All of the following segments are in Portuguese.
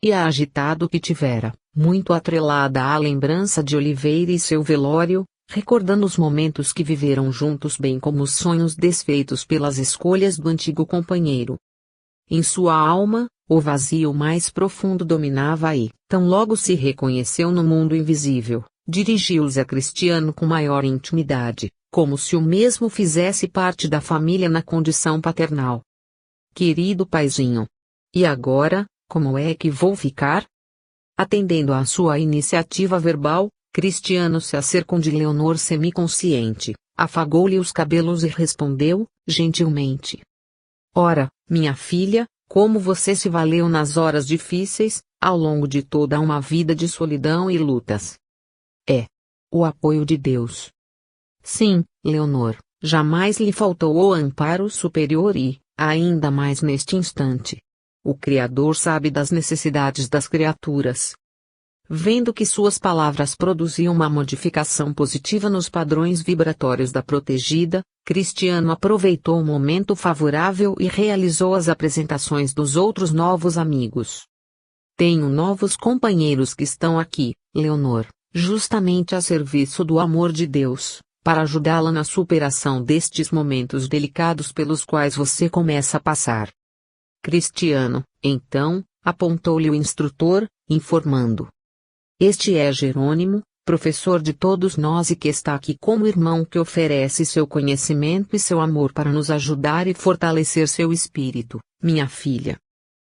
e a agitado que tivera, muito atrelada à lembrança de Oliveira e seu velório, recordando os momentos que viveram juntos bem como os sonhos desfeitos pelas escolhas do antigo companheiro. Em sua alma, o vazio mais profundo dominava e, tão logo se reconheceu no mundo invisível, dirigiu-se a Cristiano com maior intimidade, como se o mesmo fizesse parte da família na condição paternal. Querido paizinho. E agora, como é que vou ficar? Atendendo à sua iniciativa verbal, Cristiano se acercou de Leonor semiconsciente, afagou-lhe os cabelos e respondeu, gentilmente. Ora, minha filha, como você se valeu nas horas difíceis, ao longo de toda uma vida de solidão e lutas. O apoio de Deus. Sim, Leonor, jamais lhe faltou o amparo superior e, ainda mais neste instante. O Criador sabe das necessidades das criaturas. Vendo que suas palavras produziam uma modificação positiva nos padrões vibratórios da protegida, Cristiano aproveitou o momento favorável e realizou as apresentações dos outros novos amigos. Tenho novos companheiros que estão aqui, Leonor, justamente a serviço do amor de Deus, para ajudá-la na superação destes momentos delicados pelos quais você começa a passar. Cristiano, então, apontou-lhe o instrutor, informando. Este é Jerônimo, professor de todos nós e que está aqui como irmão que oferece seu conhecimento e seu amor para nos ajudar e fortalecer seu espírito, minha filha.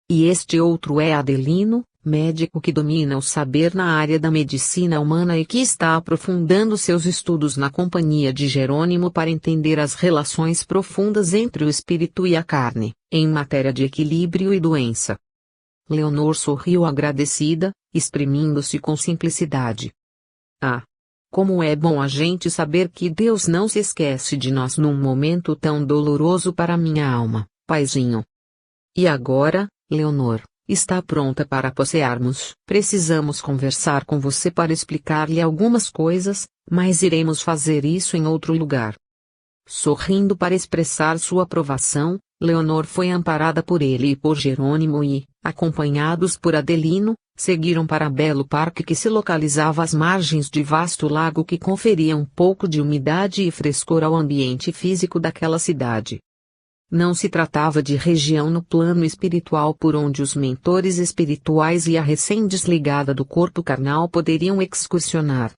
E este outro é Adelino, médico que domina o saber na área da medicina humana e que está aprofundando seus estudos na companhia de Jerônimo para entender as relações profundas entre o espírito e a carne, em matéria de equilíbrio e doença. Leonor sorriu agradecida, exprimindo-se com simplicidade. Ah! Como é bom a gente saber que Deus não se esquece de nós num momento tão doloroso para minha alma, paizinho. E agora, Leonor, está pronta para passearmos? Precisamos conversar com você para explicar-lhe algumas coisas, mas iremos fazer isso em outro lugar. Sorrindo para expressar sua aprovação, Leonor foi amparada por ele e por Jerônimo e, acompanhados por Adelino, seguiram para belo parque que se localizava às margens de vasto lago que conferia um pouco de umidade e frescor ao ambiente físico daquela cidade. Não se tratava de região no plano espiritual por onde os mentores espirituais e a recém-desligada do corpo carnal poderiam excursionar.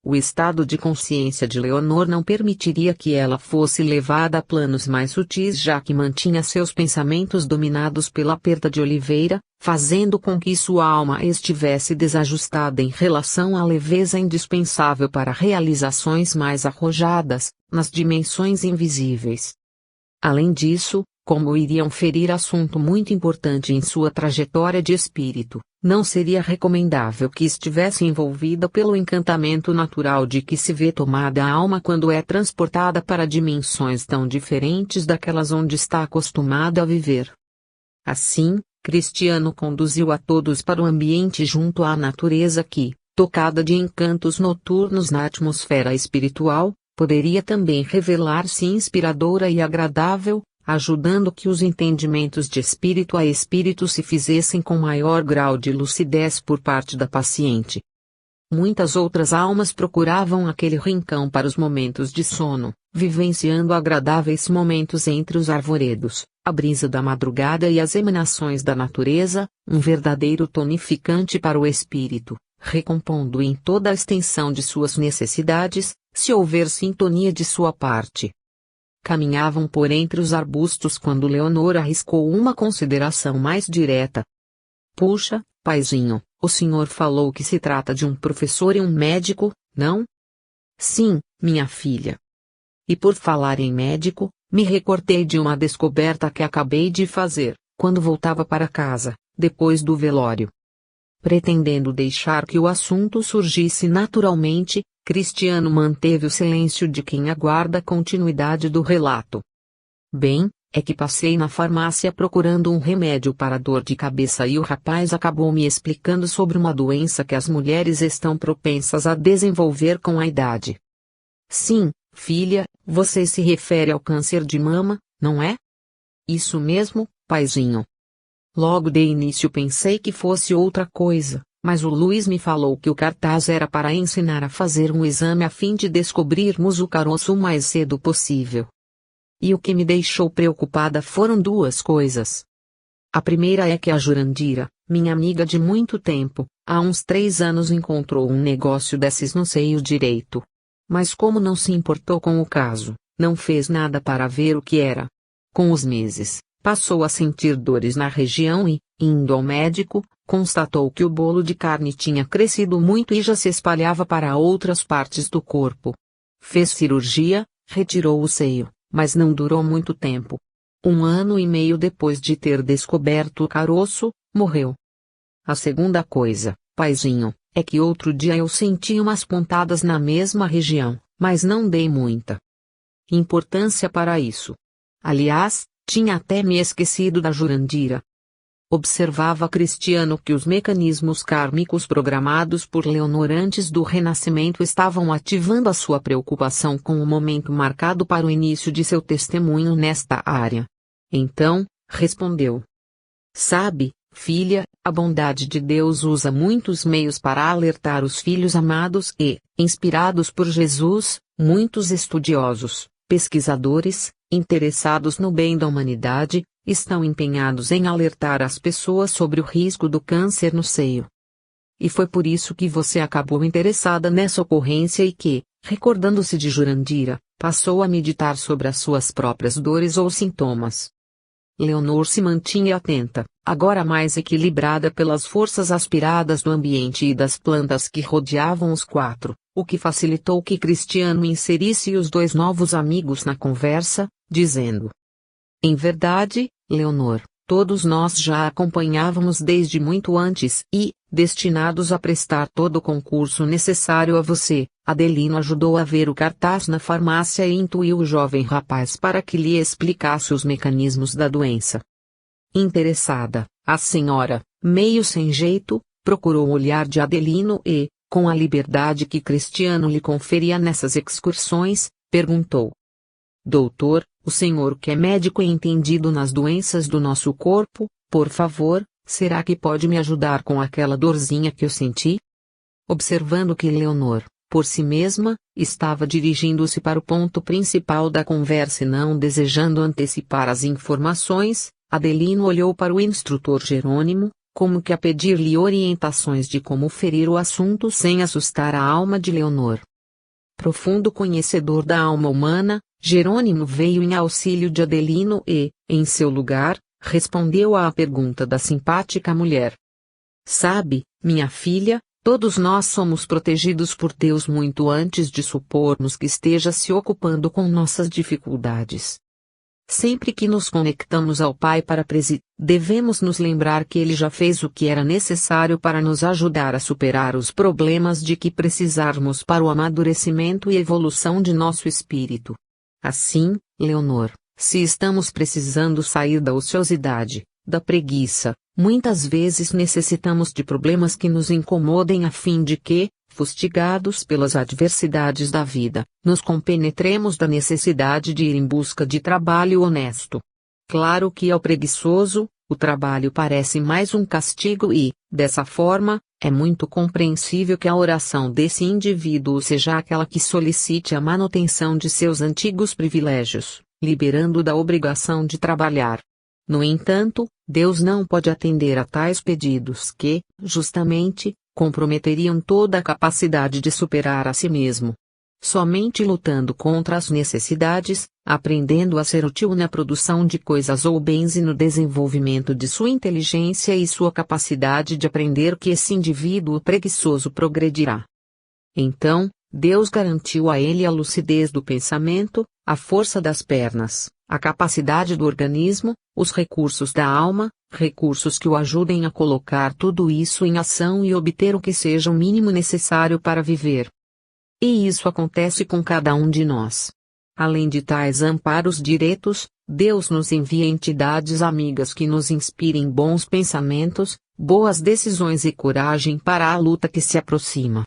O estado de consciência de Leonor não permitiria que ela fosse levada a planos mais sutis já que mantinha seus pensamentos dominados pela perda de Oliveira, fazendo com que sua alma estivesse desajustada em relação à leveza indispensável para realizações mais arrojadas, nas dimensões invisíveis. Além disso, como iriam ferir assunto muito importante em sua trajetória de espírito, não seria recomendável que estivesse envolvida pelo encantamento natural de que se vê tomada a alma quando é transportada para dimensões tão diferentes daquelas onde está acostumada a viver. Assim, Cristiano conduziu a todos para o ambiente junto à natureza que, tocada de encantos noturnos na atmosfera espiritual, poderia também revelar-se inspiradora e agradável, ajudando que os entendimentos de espírito a espírito se fizessem com maior grau de lucidez por parte da paciente. Muitas outras almas procuravam aquele rincão para os momentos de sono, vivenciando agradáveis momentos entre os arvoredos, a brisa da madrugada e as emanações da natureza, um verdadeiro tonificante para o espírito, recompondo em toda a extensão de suas necessidades, se houver sintonia de sua parte. Caminhavam por entre os arbustos quando Leonor arriscou uma consideração mais direta. Puxa, paizinho, o senhor falou que se trata de um professor e um médico, não? Sim, minha filha. E por falar em médico, me recordei de uma descoberta que acabei de fazer, quando voltava para casa, depois do velório. Pretendendo deixar que o assunto surgisse naturalmente, Cristiano manteve o silêncio de quem aguarda a continuidade do relato. Bem, é que passei na farmácia procurando um remédio para dor de cabeça e o rapaz acabou me explicando sobre uma doença que as mulheres estão propensas a desenvolver com a idade. Sim, filha, você se refere ao câncer de mama, não é? Isso mesmo, paizinho. Logo de início pensei que fosse outra coisa, mas o Luiz me falou que o cartaz era para ensinar a fazer um exame a fim de descobrirmos o caroço o mais cedo possível. E o que me deixou preocupada foram duas coisas. A primeira é que a Jurandira, minha amiga de muito tempo, há uns 3 anos encontrou um negócio desses no seio direito. Mas como não se importou com o caso, não fez nada para ver o que era. Com os meses, passou a sentir dores na região e, indo ao médico, constatou que o bolo de carne tinha crescido muito e já se espalhava para outras partes do corpo. Fez cirurgia, retirou o seio, mas não durou muito tempo. 1 ano e meio depois de ter descoberto o caroço, morreu. A segunda coisa, paizinho, é que outro dia eu senti umas pontadas na mesma região, mas não dei muita importância para isso. Aliás, tinha até me esquecido da Jurandira. Observava Cristiano que os mecanismos kármicos programados por Leonor antes do renascimento estavam ativando a sua preocupação com o momento marcado para o início de seu testemunho nesta área. Então, respondeu: Sabe, filha, a bondade de Deus usa muitos meios para alertar os filhos amados e, inspirados por Jesus, muitos estudiosos, pesquisadores, interessados no bem da humanidade, estão empenhados em alertar as pessoas sobre o risco do câncer no seio. E foi por isso que você acabou interessada nessa ocorrência e que, recordando-se de Jurandira, passou a meditar sobre as suas próprias dores ou sintomas. Leonor se mantinha atenta, agora mais equilibrada pelas forças aspiradas do ambiente e das plantas que rodeavam os 4, o que facilitou que Cristiano inserisse os 2 novos amigos na conversa, dizendo: Em verdade, Leonor, todos nós já a acompanhávamos desde muito antes e, destinados a prestar todo o concurso necessário a você, Adelino ajudou a ver o cartaz na farmácia e intuiu o jovem rapaz para que lhe explicasse os mecanismos da doença. Interessada, a senhora, meio sem jeito, procurou o olhar de Adelino e, com a liberdade que Cristiano lhe conferia nessas excursões, perguntou: Doutor, o senhor que é médico e entendido nas doenças do nosso corpo, por favor, será que pode me ajudar com aquela dorzinha que eu senti? Observando que Leonor, por si mesma, estava dirigindo-se para o ponto principal da conversa e não desejando antecipar as informações, Adelino olhou para o instrutor Jerônimo, como que a pedir-lhe orientações de como ferir o assunto sem assustar a alma de Leonor. Profundo conhecedor da alma humana, Jerônimo veio em auxílio de Adelino e, em seu lugar, respondeu à pergunta da simpática mulher. Sabe, minha filha, todos nós somos protegidos por Deus muito antes de supormos que esteja se ocupando com nossas dificuldades. Sempre que nos conectamos ao Pai para devemos nos lembrar que Ele já fez o que era necessário para nos ajudar a superar os problemas de que precisarmos para o amadurecimento e evolução de nosso espírito. Assim, Leonor, se estamos precisando sair da ociosidade, da preguiça, muitas vezes necessitamos de problemas que nos incomodem a fim de que, fustigados pelas adversidades da vida, nos compenetremos da necessidade de ir em busca de trabalho honesto. Claro que ao preguiçoso, o trabalho parece mais um castigo e, dessa forma, é muito compreensível que a oração desse indivíduo seja aquela que solicite a manutenção de seus antigos privilégios, liberando da obrigação de trabalhar. No entanto, Deus não pode atender a tais pedidos que, justamente, comprometeriam toda a capacidade de superar a si mesmo. Somente lutando contra as necessidades, aprendendo a ser útil na produção de coisas ou bens e no desenvolvimento de sua inteligência e sua capacidade de aprender que esse indivíduo preguiçoso progredirá. Então, Deus garantiu a ele a lucidez do pensamento, a força das pernas, a capacidade do organismo, os recursos da alma, recursos que o ajudem a colocar tudo isso em ação e obter o que seja o mínimo necessário para viver. E isso acontece com cada um de nós. Além de tais amparos diretos, Deus nos envia entidades amigas que nos inspirem bons pensamentos, boas decisões e coragem para a luta que se aproxima.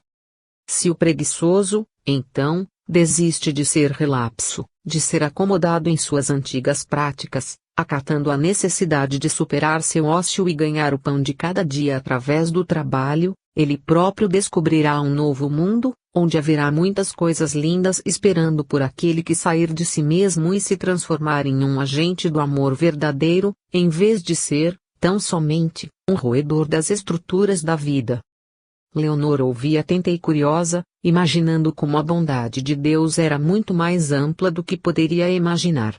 Se o preguiçoso, então, desiste de ser relapso, de ser acomodado em suas antigas práticas, Acatando a necessidade de superar seu ócio e ganhar o pão de cada dia através do trabalho, ele próprio descobrirá um novo mundo, onde haverá muitas coisas lindas esperando por aquele que sair de si mesmo e se transformar em um agente do amor verdadeiro, em vez de ser, tão somente, um roedor das estruturas da vida. Leonor ouvia atenta e curiosa, imaginando como a bondade de Deus era muito mais ampla do que poderia imaginar.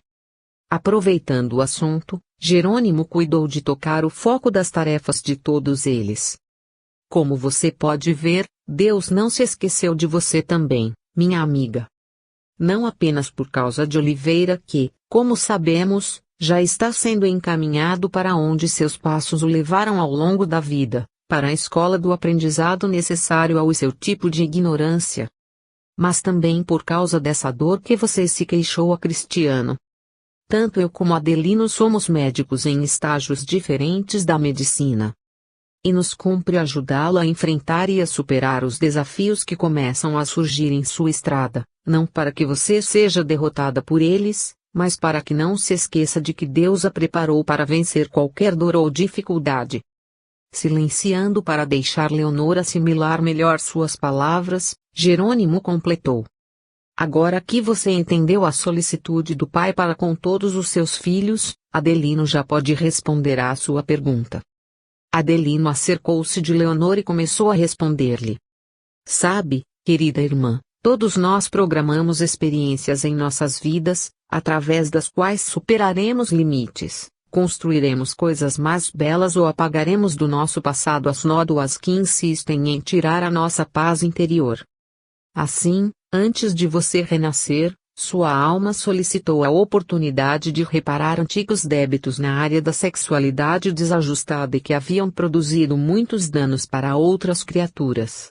Aproveitando o assunto, Jerônimo cuidou de tocar o foco das tarefas de todos eles. Como você pode ver, Deus não se esqueceu de você também, minha amiga. Não apenas por causa de Oliveira que, como sabemos, já está sendo encaminhado para onde seus passos o levaram ao longo da vida, para a escola do aprendizado necessário ao seu tipo de ignorância. Mas também por causa dessa dor que você se queixou a Cristiano. Tanto eu como Adelino somos médicos em estágios diferentes da medicina. E nos cumpre ajudá-lo a enfrentar e a superar os desafios que começam a surgir em sua estrada, não para que você seja derrotada por eles, mas para que não se esqueça de que Deus a preparou para vencer qualquer dor ou dificuldade. Silenciando para deixar Leonor assimilar melhor suas palavras, Jerônimo completou. Agora que você entendeu a solicitude do pai para com todos os seus filhos, Adelino já pode responder à sua pergunta. Adelino acercou-se de Leonor e começou a responder-lhe. Sabe, querida irmã, todos nós programamos experiências em nossas vidas, através das quais superaremos limites, construiremos coisas mais belas ou apagaremos do nosso passado as nódoas que insistem em tirar a nossa paz interior. Assim, antes de você renascer, sua alma solicitou a oportunidade de reparar antigos débitos na área da sexualidade desajustada e que haviam produzido muitos danos para outras criaturas.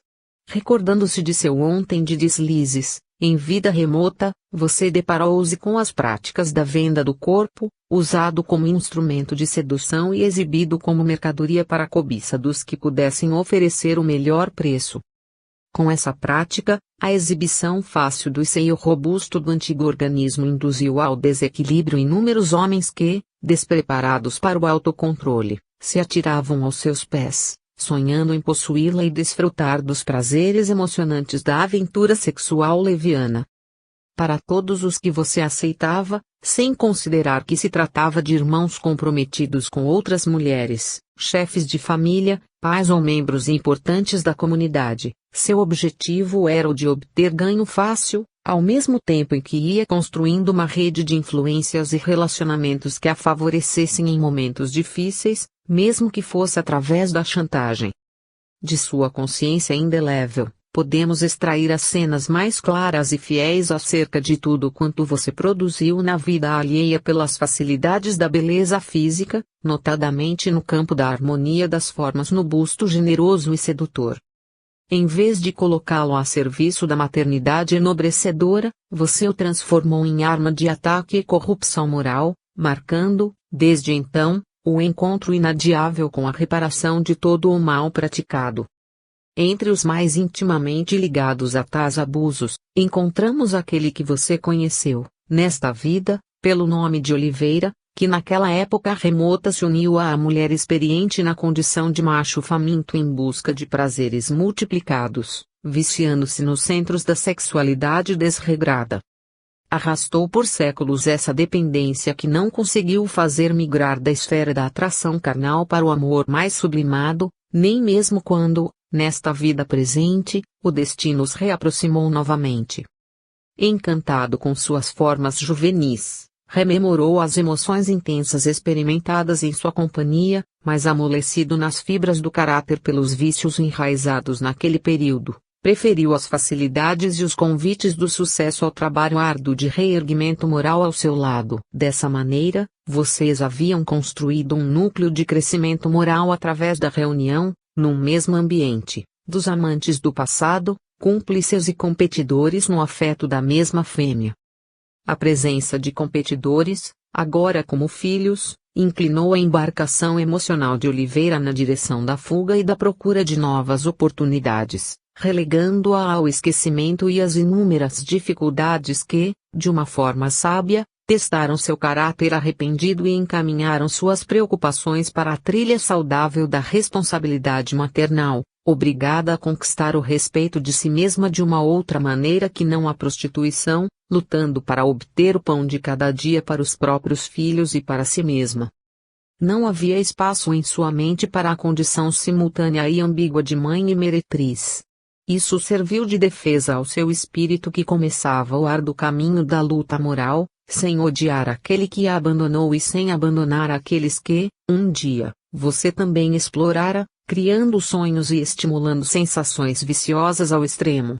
Recordando-se de seu ontem de deslizes, em vida remota, você deparou-se com as práticas da venda do corpo, usado como instrumento de sedução e exibido como mercadoria para a cobiça dos que pudessem oferecer o melhor preço. Com essa prática, a exibição fácil do seio robusto do antigo organismo induziu ao desequilíbrio inúmeros homens que, despreparados para o autocontrole, se atiravam aos seus pés, sonhando em possuí-la e desfrutar dos prazeres emocionantes da aventura sexual leviana. Para todos os que você aceitava, sem considerar que se tratava de irmãos comprometidos com outras mulheres, chefes de família, pais ou membros importantes da comunidade, seu objetivo era o de obter ganho fácil, ao mesmo tempo em que ia construindo uma rede de influências e relacionamentos que a favorecessem em momentos difíceis, mesmo que fosse através da chantagem. De sua consciência indelével, podemos extrair as cenas mais claras e fiéis acerca de tudo quanto você produziu na vida alheia pelas facilidades da beleza física, notadamente no campo da harmonia das formas no busto generoso e sedutor. Em vez de colocá-lo a serviço da maternidade enobrecedora, você o transformou em arma de ataque e corrupção moral, marcando, desde então, o encontro inadiável com a reparação de todo o mal praticado. Entre os mais intimamente ligados a tais abusos, encontramos aquele que você conheceu, nesta vida, pelo nome de Oliveira, que naquela época remota se uniu à mulher experiente na condição de macho faminto em busca de prazeres multiplicados, viciando-se nos centros da sexualidade desregrada. Arrastou por séculos essa dependência que não conseguiu fazer migrar da esfera da atração carnal para o amor mais sublimado, nem mesmo quando, nesta vida presente, o destino os reaproximou novamente. Encantado com suas formas juvenis, rememorou as emoções intensas experimentadas em sua companhia, mas amolecido nas fibras do caráter pelos vícios enraizados naquele período, preferiu as facilidades e os convites do sucesso ao trabalho árduo de reerguimento moral ao seu lado. Dessa maneira, vocês haviam construído um núcleo de crescimento moral através da reunião, num mesmo ambiente, dos amantes do passado, cúmplices e competidores no afeto da mesma fêmea. A presença de competidores, agora como filhos, inclinou a embarcação emocional de Oliveira na direção da fuga e da procura de novas oportunidades, relegando-a ao esquecimento e às inúmeras dificuldades que, de uma forma sábia, testaram seu caráter arrependido e encaminharam suas preocupações para a trilha saudável da responsabilidade maternal, obrigada a conquistar o respeito de si mesma de uma outra maneira que não a prostituição, lutando para obter o pão de cada dia para os próprios filhos e para si mesma. Não havia espaço em sua mente para a condição simultânea e ambígua de mãe e meretriz. Isso serviu de defesa ao seu espírito que começava o árduo caminho da luta moral, sem odiar aquele que a abandonou e sem abandonar aqueles que, um dia, você também explorara, criando sonhos e estimulando sensações viciosas ao extremo.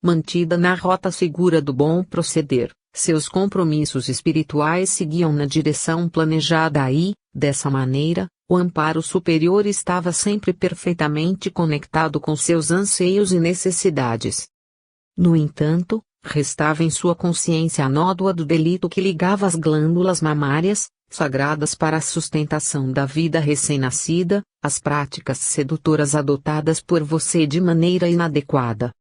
Mantida na rota segura do bom proceder, seus compromissos espirituais seguiam na direção planejada e, dessa maneira, o amparo superior estava sempre perfeitamente conectado com seus anseios e necessidades. No entanto, restava em sua consciência a nódoa do delito que ligava as glândulas mamárias, sagradas para a sustentação da vida recém-nascida, às práticas sedutoras adotadas por você de maneira inadequada.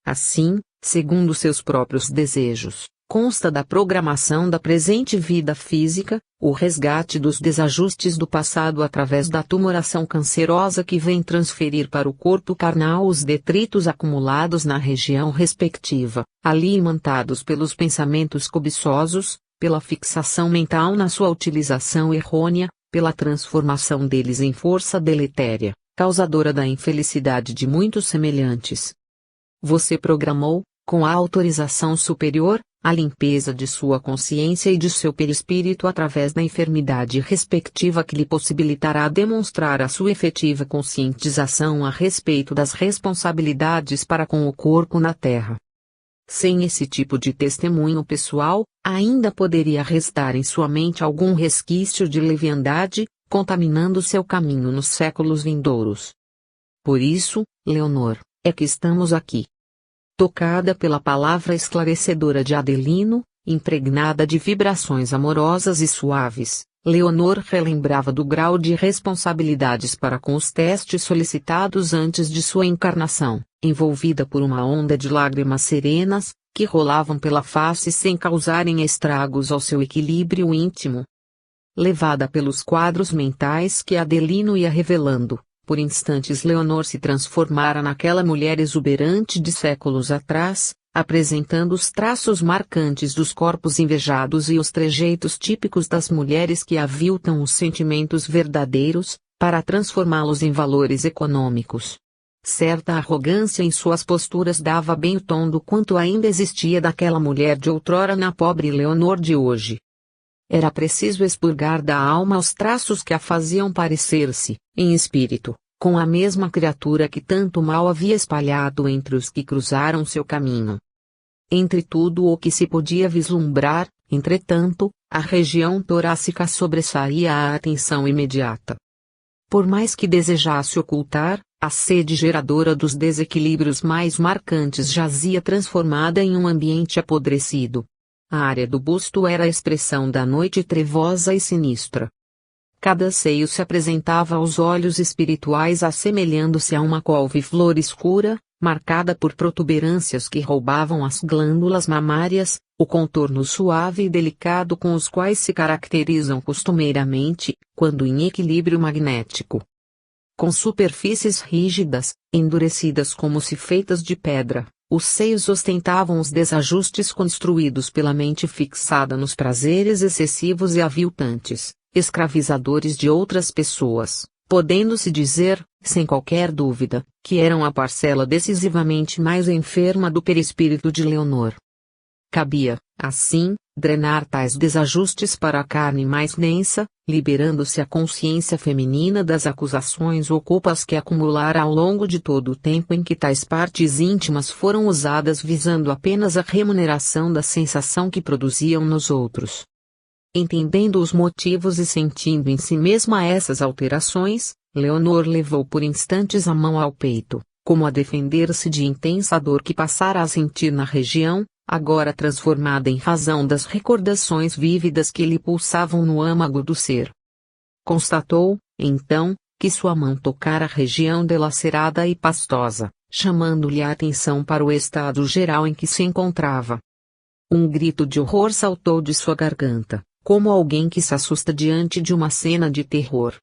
Assim, segundo seus próprios desejos, consta da programação da presente vida física, o resgate dos desajustes do passado através da tumoração cancerosa que vem transferir para o corpo carnal os detritos acumulados na região respectiva, alimentados pelos pensamentos cobiçosos, pela fixação mental na sua utilização errônea, pela transformação deles em força deletéria, causadora da infelicidade de muitos semelhantes. Você programou, com a autorização superior, a limpeza de sua consciência e de seu perispírito através da enfermidade respectiva que lhe possibilitará demonstrar a sua efetiva conscientização a respeito das responsabilidades para com o corpo na Terra. Sem esse tipo de testemunho pessoal, ainda poderia restar em sua mente algum resquício de leviandade, contaminando seu caminho nos séculos vindouros. Por isso, Leonor, é que estamos aqui. Tocada pela palavra esclarecedora de Adelino, impregnada de vibrações amorosas e suaves, Leonor relembrava do grau de responsabilidades para com os testes solicitados antes de sua encarnação, envolvida por uma onda de lágrimas serenas, que rolavam pela face sem causarem estragos ao seu equilíbrio íntimo. Levada pelos quadros mentais que Adelino ia revelando, por instantes Leonor se transformara naquela mulher exuberante de séculos atrás, apresentando os traços marcantes dos corpos invejados e os trejeitos típicos das mulheres que aviltam os sentimentos verdadeiros, para transformá-los em valores econômicos. Certa arrogância em suas posturas dava bem o tom do quanto ainda existia daquela mulher de outrora na pobre Leonor de hoje. Era preciso expurgar da alma os traços que a faziam parecer-se, em espírito, com a mesma criatura que tanto mal havia espalhado entre os que cruzaram seu caminho. Entre tudo o que se podia vislumbrar, entretanto, a região torácica sobressaía a atenção imediata. Por mais que desejasse ocultar, a sede geradora dos desequilíbrios mais marcantes jazia transformada em um ambiente apodrecido. A área do busto era a expressão da noite trevosa e sinistra. Cada seio se apresentava aos olhos espirituais assemelhando-se a uma couve-flor escura, marcada por protuberâncias que roubavam as glândulas mamárias, o contorno suave e delicado com os quais se caracterizam costumeiramente, quando em equilíbrio magnético. Com superfícies rígidas, endurecidas como se feitas de pedra, os seios ostentavam os desajustes construídos pela mente fixada nos prazeres excessivos e aviltantes, escravizadores de outras pessoas, podendo-se dizer, sem qualquer dúvida, que eram a parcela decisivamente mais enferma do perispírito de Leonor. Cabia, assim, drenar tais desajustes para a carne mais densa, liberando-se a consciência feminina das acusações ou culpas que acumulara ao longo de todo o tempo em que tais partes íntimas foram usadas visando apenas a remuneração da sensação que produziam nos outros. Entendendo os motivos e sentindo em si mesma essas alterações, Leonor levou por instantes a mão ao peito, como a defender-se de intensa dor que passara a sentir na região, agora transformada em razão das recordações vívidas que lhe pulsavam no âmago do ser. Constatou, então, que sua mão tocara a região delacerada e pastosa, chamando-lhe a atenção para o estado geral em que se encontrava. Um grito de horror saltou de sua garganta, como alguém que se assusta diante de uma cena de terror.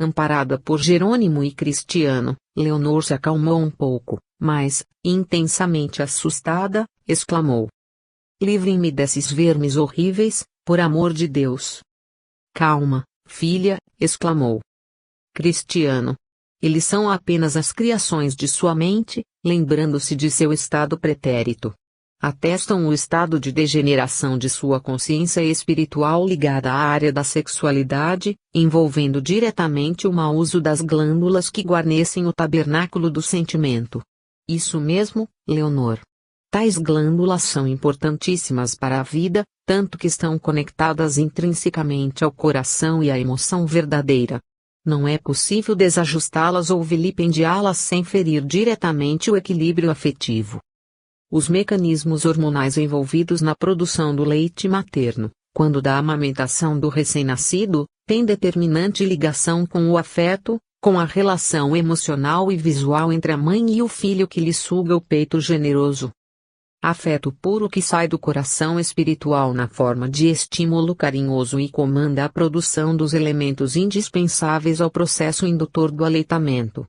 Amparada por Jerônimo e Cristiano, Leonor se acalmou um pouco, mas, intensamente assustada, exclamou: "Livrem-me desses vermes horríveis, por amor de Deus!" "Calma, filha", exclamou Cristiano. "Eles são apenas as criações de sua mente, lembrando-se de seu estado pretérito. Atestam o estado de degeneração de sua consciência espiritual ligada à área da sexualidade, envolvendo diretamente o mau uso das glândulas que guarnecem o tabernáculo do sentimento." "Isso mesmo, Leonor. Tais glândulas são importantíssimas para a vida, tanto que estão conectadas intrinsecamente ao coração e à emoção verdadeira. Não é possível desajustá-las ou vilipendiá-las sem ferir diretamente o equilíbrio afetivo. Os mecanismos hormonais envolvidos na produção do leite materno, quando da amamentação do recém-nascido, têm determinante ligação com o afeto, com a relação emocional e visual entre a mãe e o filho que lhe suga o peito generoso. Afeto puro que sai do coração espiritual na forma de estímulo carinhoso e comanda a produção dos elementos indispensáveis ao processo indutor do aleitamento.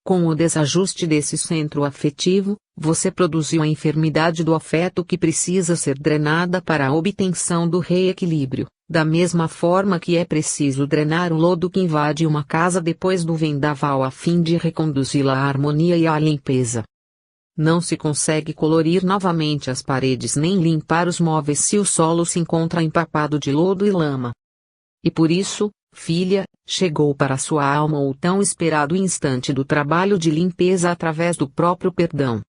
Com o desajuste desse centro afetivo, você produziu a enfermidade do afeto que precisa ser drenada para a obtenção do reequilíbrio, da mesma forma que é preciso drenar o lodo que invade uma casa depois do vendaval a fim de reconduzi-la à harmonia e à limpeza. Não se consegue colorir novamente as paredes nem limpar os móveis se o solo se encontra empapado de lodo e lama. E por isso, filha, chegou para sua alma o tão esperado instante do trabalho de limpeza através do próprio perdão.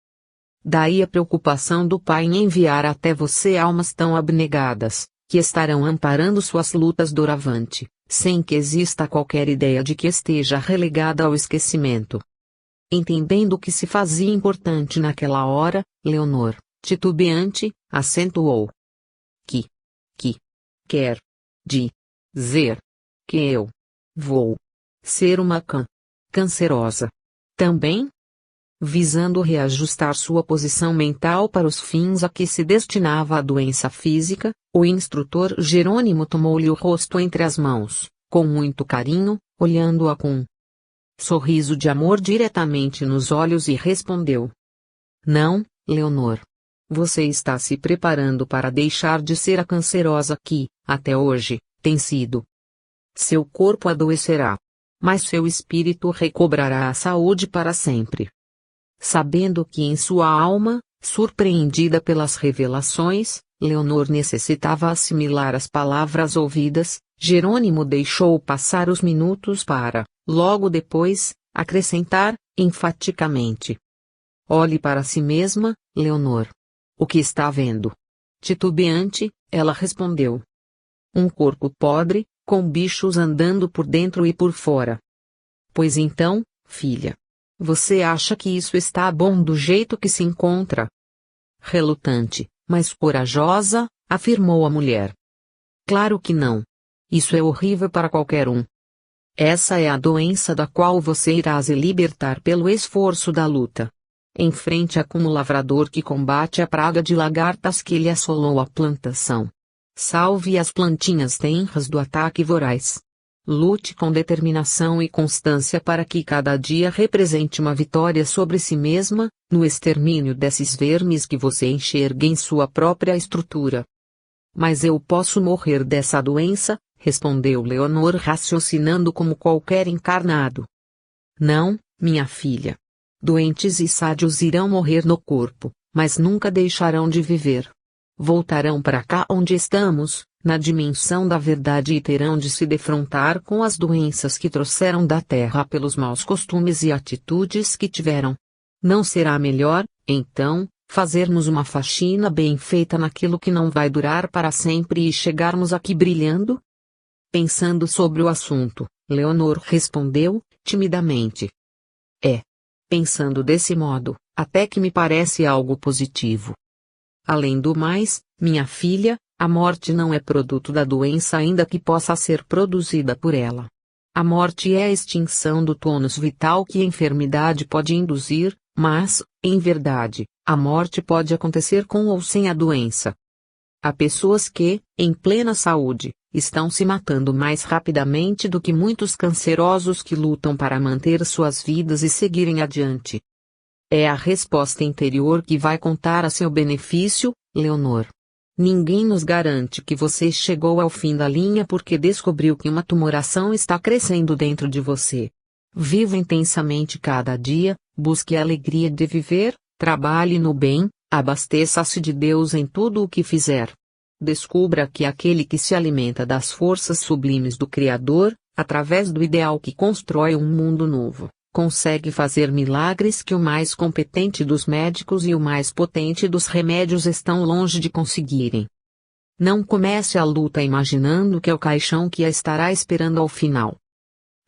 Daí a preocupação do Pai em enviar até você almas tão abnegadas, que estarão amparando suas lutas doravante, sem que exista qualquer ideia de que esteja relegada ao esquecimento. Entendendo o que se fazia importante naquela hora, Leonor, titubeante, acentuou: que quer dizer que eu vou ser uma cancerosa também? Visando reajustar sua posição mental para os fins a que se destinava a doença física, o instrutor Jerônimo tomou-lhe o rosto entre as mãos, com muito carinho, olhando-a com sorriso de amor diretamente nos olhos e respondeu: "Não, Leonor. Você está se preparando para deixar de ser a cancerosa que, até hoje, tem sido. Seu corpo adoecerá, mas seu espírito recobrará a saúde para sempre." Sabendo que em sua alma, surpreendida pelas revelações, Leonor necessitava assimilar as palavras ouvidas, Jerônimo deixou passar os minutos para, logo depois, acrescentar, enfaticamente: "Olhe para si mesma, Leonor. O que está vendo?" Titubeante, ela respondeu: "Um corpo podre, com bichos andando por dentro e por fora." "Pois então, filha, você acha que isso está bom do jeito que se encontra?" Relutante, mas corajosa, afirmou a mulher. "Claro que não. Isso é horrível para qualquer um. Essa é a doença da qual você irá se libertar pelo esforço da luta. Enfrente-a como lavrador que combate a praga de lagartas que lhe assolou a plantação. Salve as plantinhas tenras do ataque voraz. Lute com determinação e constância para que cada dia represente uma vitória sobre si mesma, no extermínio desses vermes que você enxerga em sua própria estrutura." "Mas eu posso morrer dessa doença", respondeu Leonor raciocinando como qualquer encarnado. "Não, minha filha. Doentes e sádios irão morrer no corpo, mas nunca deixarão de viver. Voltarão para cá onde estamos, na dimensão da verdade, e terão de se defrontar com as doenças que trouxeram da terra pelos maus costumes e atitudes que tiveram. Não será melhor, então, fazermos uma faxina bem feita naquilo que não vai durar para sempre e chegarmos aqui brilhando?" Pensando sobre o assunto, Leonor respondeu, timidamente: Pensando desse modo, até que me parece algo positivo. Além do mais, minha filha, a morte não é produto da doença ainda que possa ser produzida por ela. A morte é a extinção do tônus vital que a enfermidade pode induzir, mas, em verdade, a morte pode acontecer com ou sem a doença. Há pessoas que, em plena saúde, estão se matando mais rapidamente do que muitos cancerosos que lutam para manter suas vidas e seguirem adiante. É a resposta interior que vai contar a seu benefício, Leonor. Ninguém nos garante que você chegou ao fim da linha porque descobriu que uma tumoração está crescendo dentro de você. Viva intensamente cada dia, busque a alegria de viver, trabalhe no bem, abasteça-se de Deus em tudo o que fizer. Descubra que aquele que se alimenta das forças sublimes do Criador, através do ideal que constrói um mundo novo, consegue fazer milagres que o mais competente dos médicos e o mais potente dos remédios estão longe de conseguirem. Não comece a luta imaginando que é o caixão que a estará esperando ao final.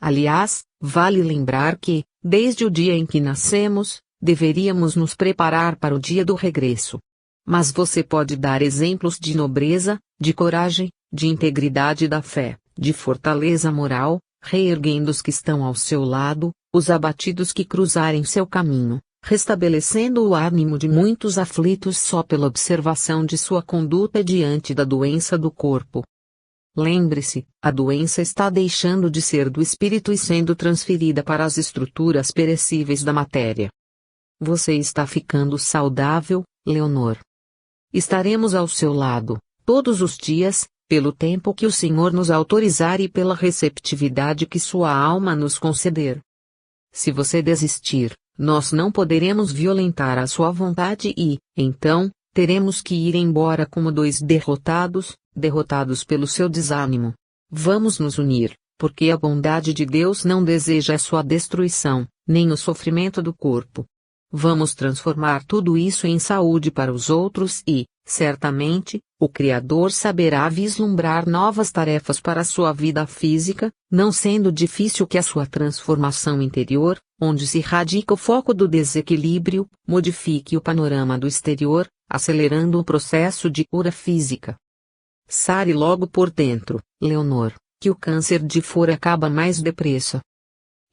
Aliás, vale lembrar que, desde o dia em que nascemos, deveríamos nos preparar para o dia do regresso. Mas você pode dar exemplos de nobreza, de coragem, de integridade da fé, de fortaleza moral, reerguendo os que estão ao seu lado, os abatidos que cruzarem seu caminho, restabelecendo o ânimo de muitos aflitos só pela observação de sua conduta diante da doença do corpo. Lembre-se, a doença está deixando de ser do espírito e sendo transferida para as estruturas perecíveis da matéria. Você está ficando saudável, Leonor. Estaremos ao seu lado, todos os dias, pelo tempo que o Senhor nos autorizar e pela receptividade que sua alma nos conceder. Se você desistir, nós não poderemos violentar a sua vontade e, então, teremos que ir embora como dois derrotados pelo seu desânimo. Vamos nos unir, porque a bondade de Deus não deseja a sua destruição, nem o sofrimento do corpo. Vamos transformar tudo isso em saúde para os outros e, certamente, o Criador saberá vislumbrar novas tarefas para a sua vida física, não sendo difícil que a sua transformação interior, onde se radica o foco do desequilíbrio, modifique o panorama do exterior, acelerando o processo de cura física. Sare logo por dentro, Leonor, que o câncer de fora acaba mais depressa.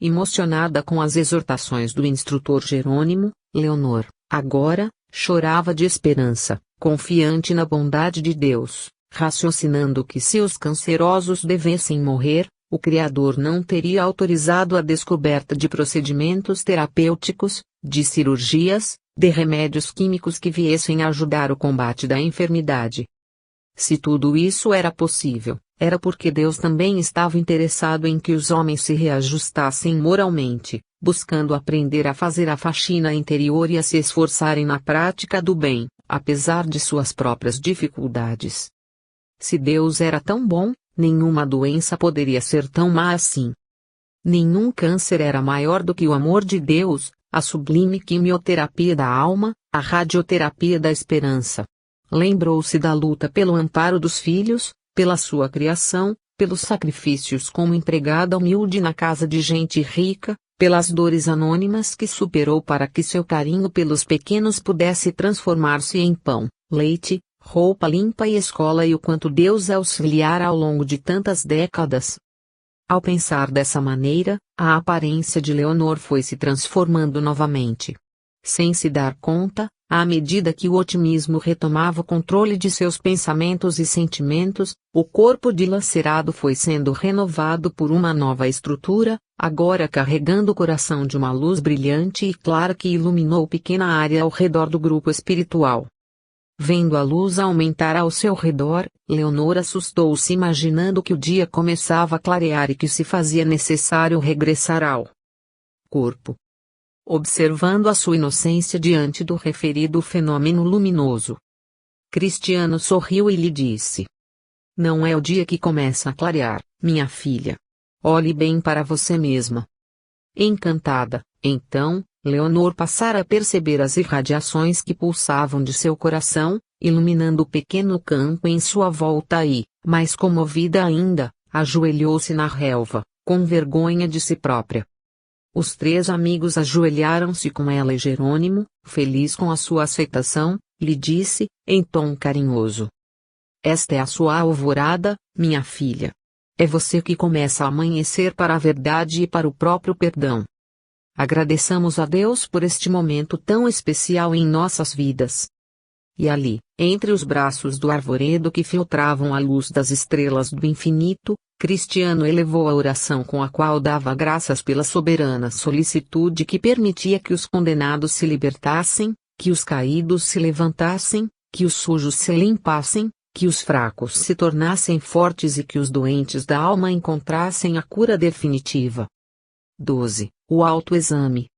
Emocionada com as exortações do instrutor Jerônimo, Leonor, agora, chorava de esperança, confiante na bondade de Deus, raciocinando que se os cancerosos devessem morrer, o Criador não teria autorizado a descoberta de procedimentos terapêuticos, de cirurgias, de remédios químicos que viessem ajudar o combate da enfermidade. Se tudo isso era possível, era porque Deus também estava interessado em que os homens se reajustassem moralmente, buscando aprender a fazer a faxina interior e a se esforçarem na prática do bem, apesar de suas próprias dificuldades. Se Deus era tão bom, nenhuma doença poderia ser tão má assim. Nenhum câncer era maior do que o amor de Deus, a sublime quimioterapia da alma, a radioterapia da esperança. Lembrou-se da luta pelo amparo dos filhos, pela sua criação, pelos sacrifícios como empregada humilde na casa de gente rica, pelas dores anônimas que superou para que seu carinho pelos pequenos pudesse transformar-se em pão, leite, roupa limpa e escola e o quanto Deus a auxiliara ao longo de tantas décadas. Ao pensar dessa maneira, a aparência de Leonor foi se transformando novamente. Sem se dar conta, à medida que o otimismo retomava o controle de seus pensamentos e sentimentos, o corpo dilacerado foi sendo renovado por uma nova estrutura, agora carregando o coração de uma luz brilhante e clara que iluminou pequena área ao redor do grupo espiritual. Vendo a luz aumentar ao seu redor, Leonor assustou-se imaginando que o dia começava a clarear e que se fazia necessário regressar ao corpo. Observando a sua inocência diante do referido fenômeno luminoso, Cristiano sorriu e lhe disse: "Não é o dia que começa a clarear, minha filha. Olhe bem para você mesma." Encantada, então, Leonor passara a perceber as irradiações que pulsavam de seu coração, iluminando o pequeno campo em sua volta e, mais comovida ainda, ajoelhou-se na relva, com vergonha de si própria. Os três amigos ajoelharam-se com ela e Jerônimo, feliz com a sua aceitação, lhe disse, em tom carinhoso: "Esta é a sua alvorada, minha filha. É você que começa a amanhecer para a verdade e para o próprio perdão. Agradeçamos a Deus por este momento tão especial em nossas vidas." E ali, entre os braços do arvoredo que filtravam a luz das estrelas do infinito, Cristiano elevou a oração com a qual dava graças pela soberana solicitude que permitia que os condenados se libertassem, que os caídos se levantassem, que os sujos se limpassem, que os fracos se tornassem fortes e que os doentes da alma encontrassem a cura definitiva. 12. O autoexame.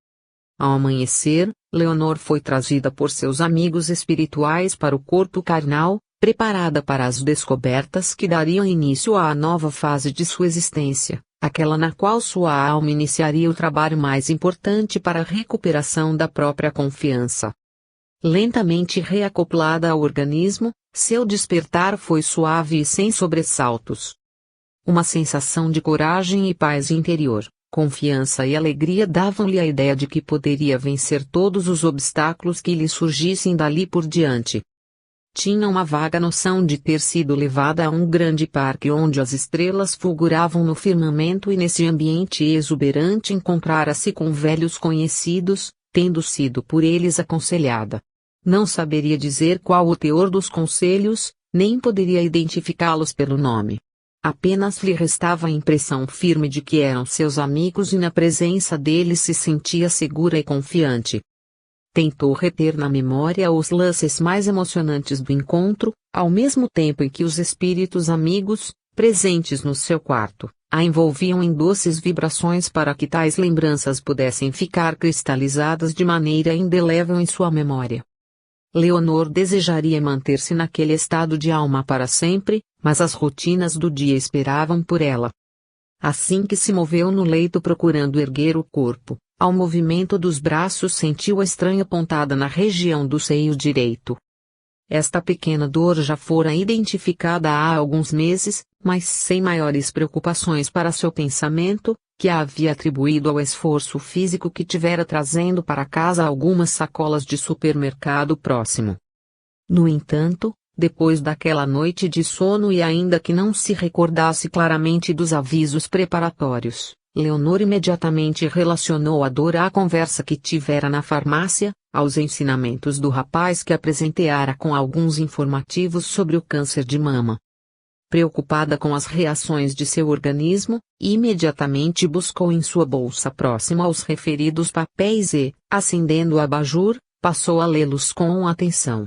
Ao amanhecer, Leonor foi trazida por seus amigos espirituais para o corpo carnal, preparada para as descobertas que dariam início à nova fase de sua existência, aquela na qual sua alma iniciaria o trabalho mais importante para a recuperação da própria confiança. Lentamente reacoplada ao organismo, seu despertar foi suave e sem sobressaltos. Uma sensação de coragem e paz interior, confiança e alegria davam-lhe a ideia de que poderia vencer todos os obstáculos que lhe surgissem dali por diante. Tinha uma vaga noção de ter sido levada a um grande parque onde as estrelas fulguravam no firmamento e nesse ambiente exuberante encontrara-se com velhos conhecidos, tendo sido por eles aconselhada. Não saberia dizer qual o teor dos conselhos, nem poderia identificá-los pelo nome. Apenas lhe restava a impressão firme de que eram seus amigos e na presença deles se sentia segura e confiante. Tentou reter na memória os lances mais emocionantes do encontro, ao mesmo tempo em que os espíritos amigos, presentes no seu quarto, a envolviam em doces vibrações para que tais lembranças pudessem ficar cristalizadas de maneira indelével em sua memória. Leonor desejaria manter-se naquele estado de alma para sempre, mas as rotinas do dia esperavam por ela. Assim que se moveu no leito procurando erguer o corpo, ao movimento dos braços sentiu a estranha pontada na região do seio direito. Esta pequena dor já fora identificada há alguns meses, mas sem maiores preocupações para seu pensamento, que a havia atribuído ao esforço físico que tivera trazendo para casa algumas sacolas de supermercado próximo. No entanto, depois daquela noite de sono e ainda que não se recordasse claramente dos avisos preparatórios, Leonor imediatamente relacionou a dor à conversa que tivera na farmácia, aos ensinamentos do rapaz que a presenteara com alguns informativos sobre o câncer de mama. Preocupada com as reações de seu organismo, imediatamente buscou em sua bolsa próxima aos referidos papéis e, acendendo o abajur, passou a lê-los com atenção.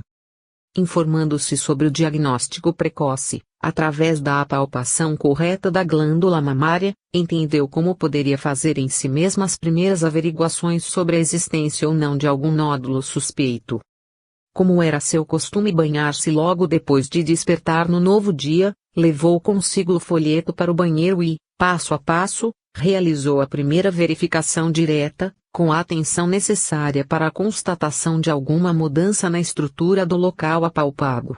Informando-se sobre o diagnóstico precoce, através da apalpação correta da glândula mamária, entendeu como poderia fazer em si mesma as primeiras averiguações sobre a existência ou não de algum nódulo suspeito. Como era seu costume banhar-se logo depois de despertar no novo dia, levou consigo o folheto para o banheiro e, passo a passo, realizou a primeira verificação direta, com a atenção necessária para a constatação de alguma mudança na estrutura do local apalpado.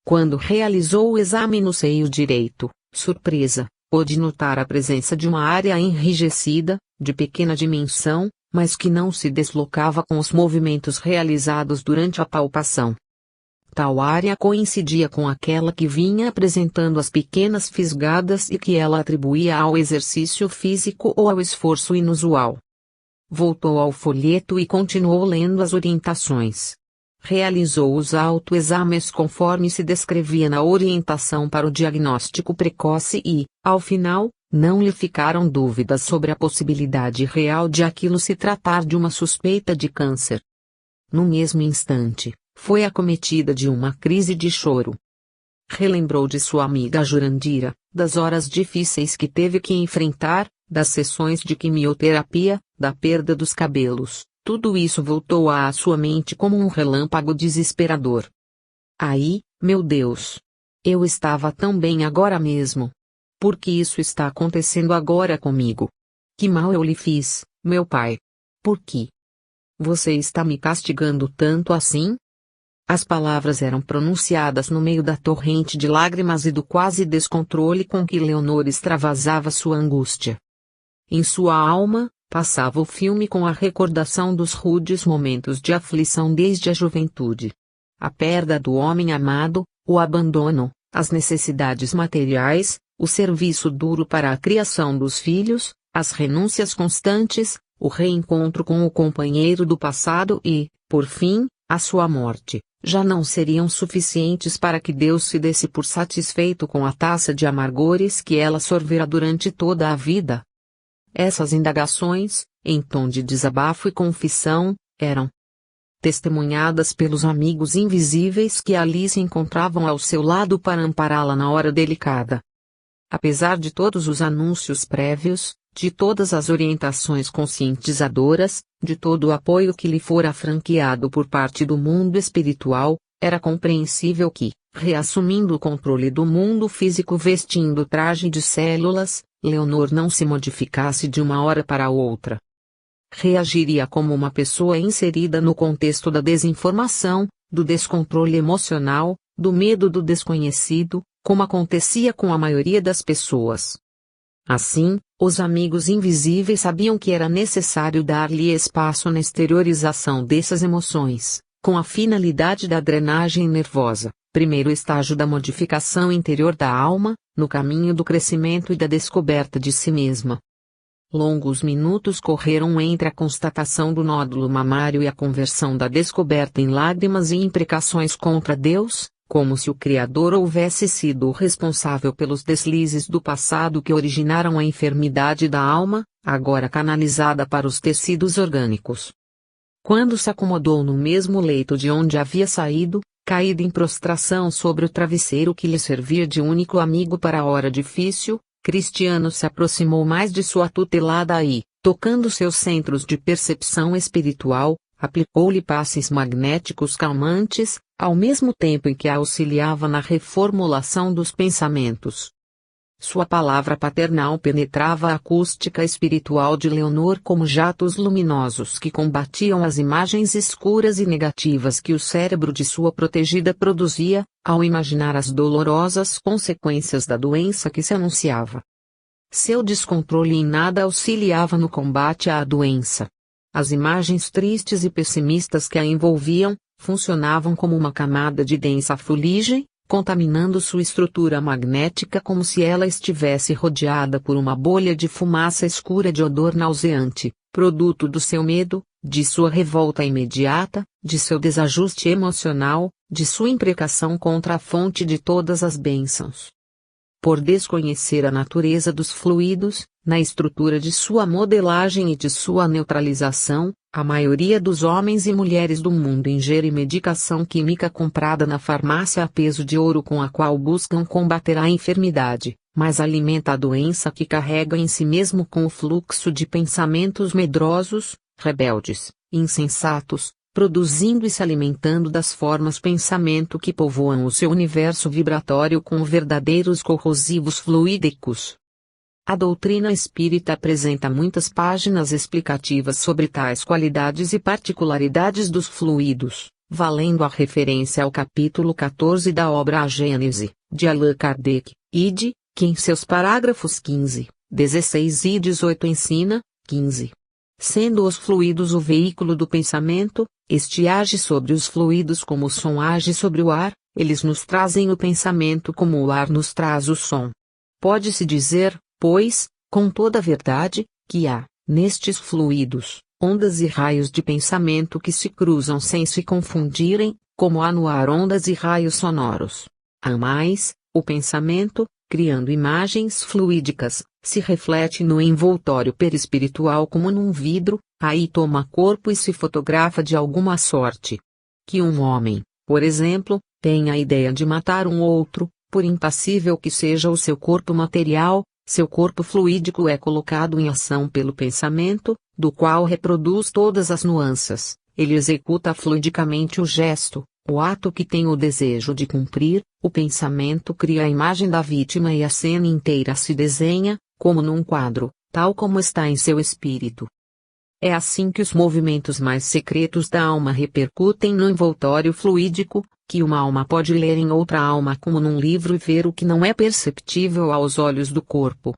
Quando realizou o exame no seio direito, surpresa, pôde notar a presença de uma área enrijecida, de pequena dimensão, mas que não se deslocava com os movimentos realizados durante a palpação. Tal área coincidia com aquela que vinha apresentando as pequenas fisgadas e que ela atribuía ao exercício físico ou ao esforço inusual. Voltou ao folheto e continuou lendo as orientações. Realizou os autoexames conforme se descrevia na orientação para o diagnóstico precoce e, ao final, não lhe ficaram dúvidas sobre a possibilidade real de aquilo se tratar de uma suspeita de câncer. No mesmo instante, foi acometida de uma crise de choro. Relembrou de sua amiga Jurandira, das horas difíceis que teve que enfrentar, das sessões de quimioterapia, da perda dos cabelos, tudo isso voltou à sua mente como um relâmpago desesperador. Aí, meu Deus! Eu estava tão bem agora mesmo. Por que isso está acontecendo agora comigo? Que mal eu lhe fiz, meu pai? Por que? Você está me castigando tanto assim? As palavras eram pronunciadas no meio da torrente de lágrimas e do quase descontrole com que Leonor extravasava sua angústia. Em sua alma, passava o filme com a recordação dos rudes momentos de aflição desde a juventude. A perda do homem amado, o abandono, as necessidades materiais, o serviço duro para a criação dos filhos, as renúncias constantes, o reencontro com o companheiro do passado e, por fim, a sua morte, já não seriam suficientes para que Deus se desse por satisfeito com a taça de amargores que ela sorvera durante toda a vida? Essas indagações, em tom de desabafo e confissão, eram testemunhadas pelos amigos invisíveis que ali se encontravam ao seu lado para ampará-la na hora delicada. Apesar de todos os anúncios prévios, de todas as orientações conscientizadoras, de todo o apoio que lhe fora franqueado por parte do mundo espiritual, era compreensível que, reassumindo o controle do mundo físico vestindo traje de células, Leonor não se modificasse de uma hora para outra. Reagiria como uma pessoa inserida no contexto da desinformação, do descontrole emocional, do medo do desconhecido, como acontecia com a maioria das pessoas. Assim, os amigos invisíveis sabiam que era necessário dar-lhe espaço na exteriorização dessas emoções, com a finalidade da drenagem nervosa, primeiro estágio da modificação interior da alma, no caminho do crescimento e da descoberta de si mesma. Longos minutos correram entre a constatação do nódulo mamário e a conversão da descoberta em lágrimas e imprecações contra Deus, como se o Criador houvesse sido o responsável pelos deslizes do passado que originaram a enfermidade da alma, agora canalizada para os tecidos orgânicos. Quando se acomodou no mesmo leito de onde havia saído, caída em prostração sobre o travesseiro que lhe servia de único amigo para a hora difícil, Cristiano se aproximou mais de sua tutelada e, tocando seus centros de percepção espiritual, aplicou-lhe passes magnéticos calmantes, ao mesmo tempo em que a auxiliava na reformulação dos pensamentos. Sua palavra paternal penetrava a acústica espiritual de Leonor como jatos luminosos que combatiam as imagens escuras e negativas que o cérebro de sua protegida produzia, ao imaginar as dolorosas consequências da doença que se anunciava. Seu descontrole em nada auxiliava no combate à doença. As imagens tristes e pessimistas que a envolviam, funcionavam como uma camada de densa fuligem, contaminando sua estrutura magnética como se ela estivesse rodeada por uma bolha de fumaça escura de odor nauseante, produto do seu medo, de sua revolta imediata, de seu desajuste emocional, de sua imprecação contra a fonte de todas as bênçãos. Por desconhecer a natureza dos fluidos, na estrutura de sua modelagem e de sua neutralização, a maioria dos homens e mulheres do mundo ingere medicação química comprada na farmácia a peso de ouro com a qual buscam combater a enfermidade, mas alimenta a doença que carrega em si mesmo com o fluxo de pensamentos medrosos, rebeldes, insensatos, produzindo e se alimentando das formas pensamento que povoam o seu universo vibratório com verdadeiros corrosivos fluídicos. A doutrina espírita apresenta muitas páginas explicativas sobre tais qualidades e particularidades dos fluidos, valendo a referência ao capítulo 14 da obra A Gênese, de Allan Kardec, id., que em seus parágrafos 15, 16 e 18 ensina, 15. Sendo os fluidos o veículo do pensamento, este age sobre os fluidos como o som age sobre o ar, eles nos trazem o pensamento como o ar nos traz o som. Pode-se dizer, pois, com toda a verdade, que há, nestes fluidos, ondas e raios de pensamento que se cruzam sem se confundirem, como há no ar ondas e raios sonoros. Há mais, o pensamento, criando imagens fluídicas, se reflete no envoltório perispiritual como num vidro, aí toma corpo e se fotografa de alguma sorte. Que um homem, por exemplo, tenha a ideia de matar um outro, por impassível que seja o seu corpo material, seu corpo fluídico é colocado em ação pelo pensamento, do qual reproduz todas as nuances, ele executa fluidicamente o gesto, o ato que tem o desejo de cumprir, o pensamento cria a imagem da vítima e a cena inteira se desenha, como num quadro, tal como está em seu espírito. É assim que os movimentos mais secretos da alma repercutem no envoltório fluídico, que uma alma pode ler em outra alma como num livro e ver o que não é perceptível aos olhos do corpo.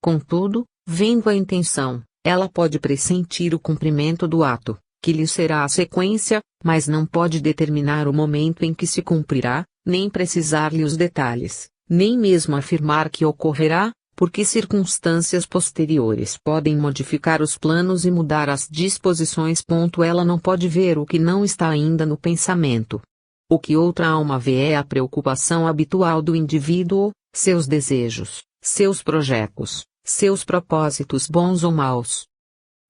Contudo, vendo a intenção, ela pode pressentir o cumprimento do ato, que lhe será a sequência, mas não pode determinar o momento em que se cumprirá, nem precisar-lhe os detalhes, nem mesmo afirmar que ocorrerá, porque circunstâncias posteriores podem modificar os planos e mudar as disposições. Ela não pode ver o que não está ainda no pensamento. O que outra alma vê é a preocupação habitual do indivíduo, seus desejos, seus projetos, seus propósitos bons ou maus.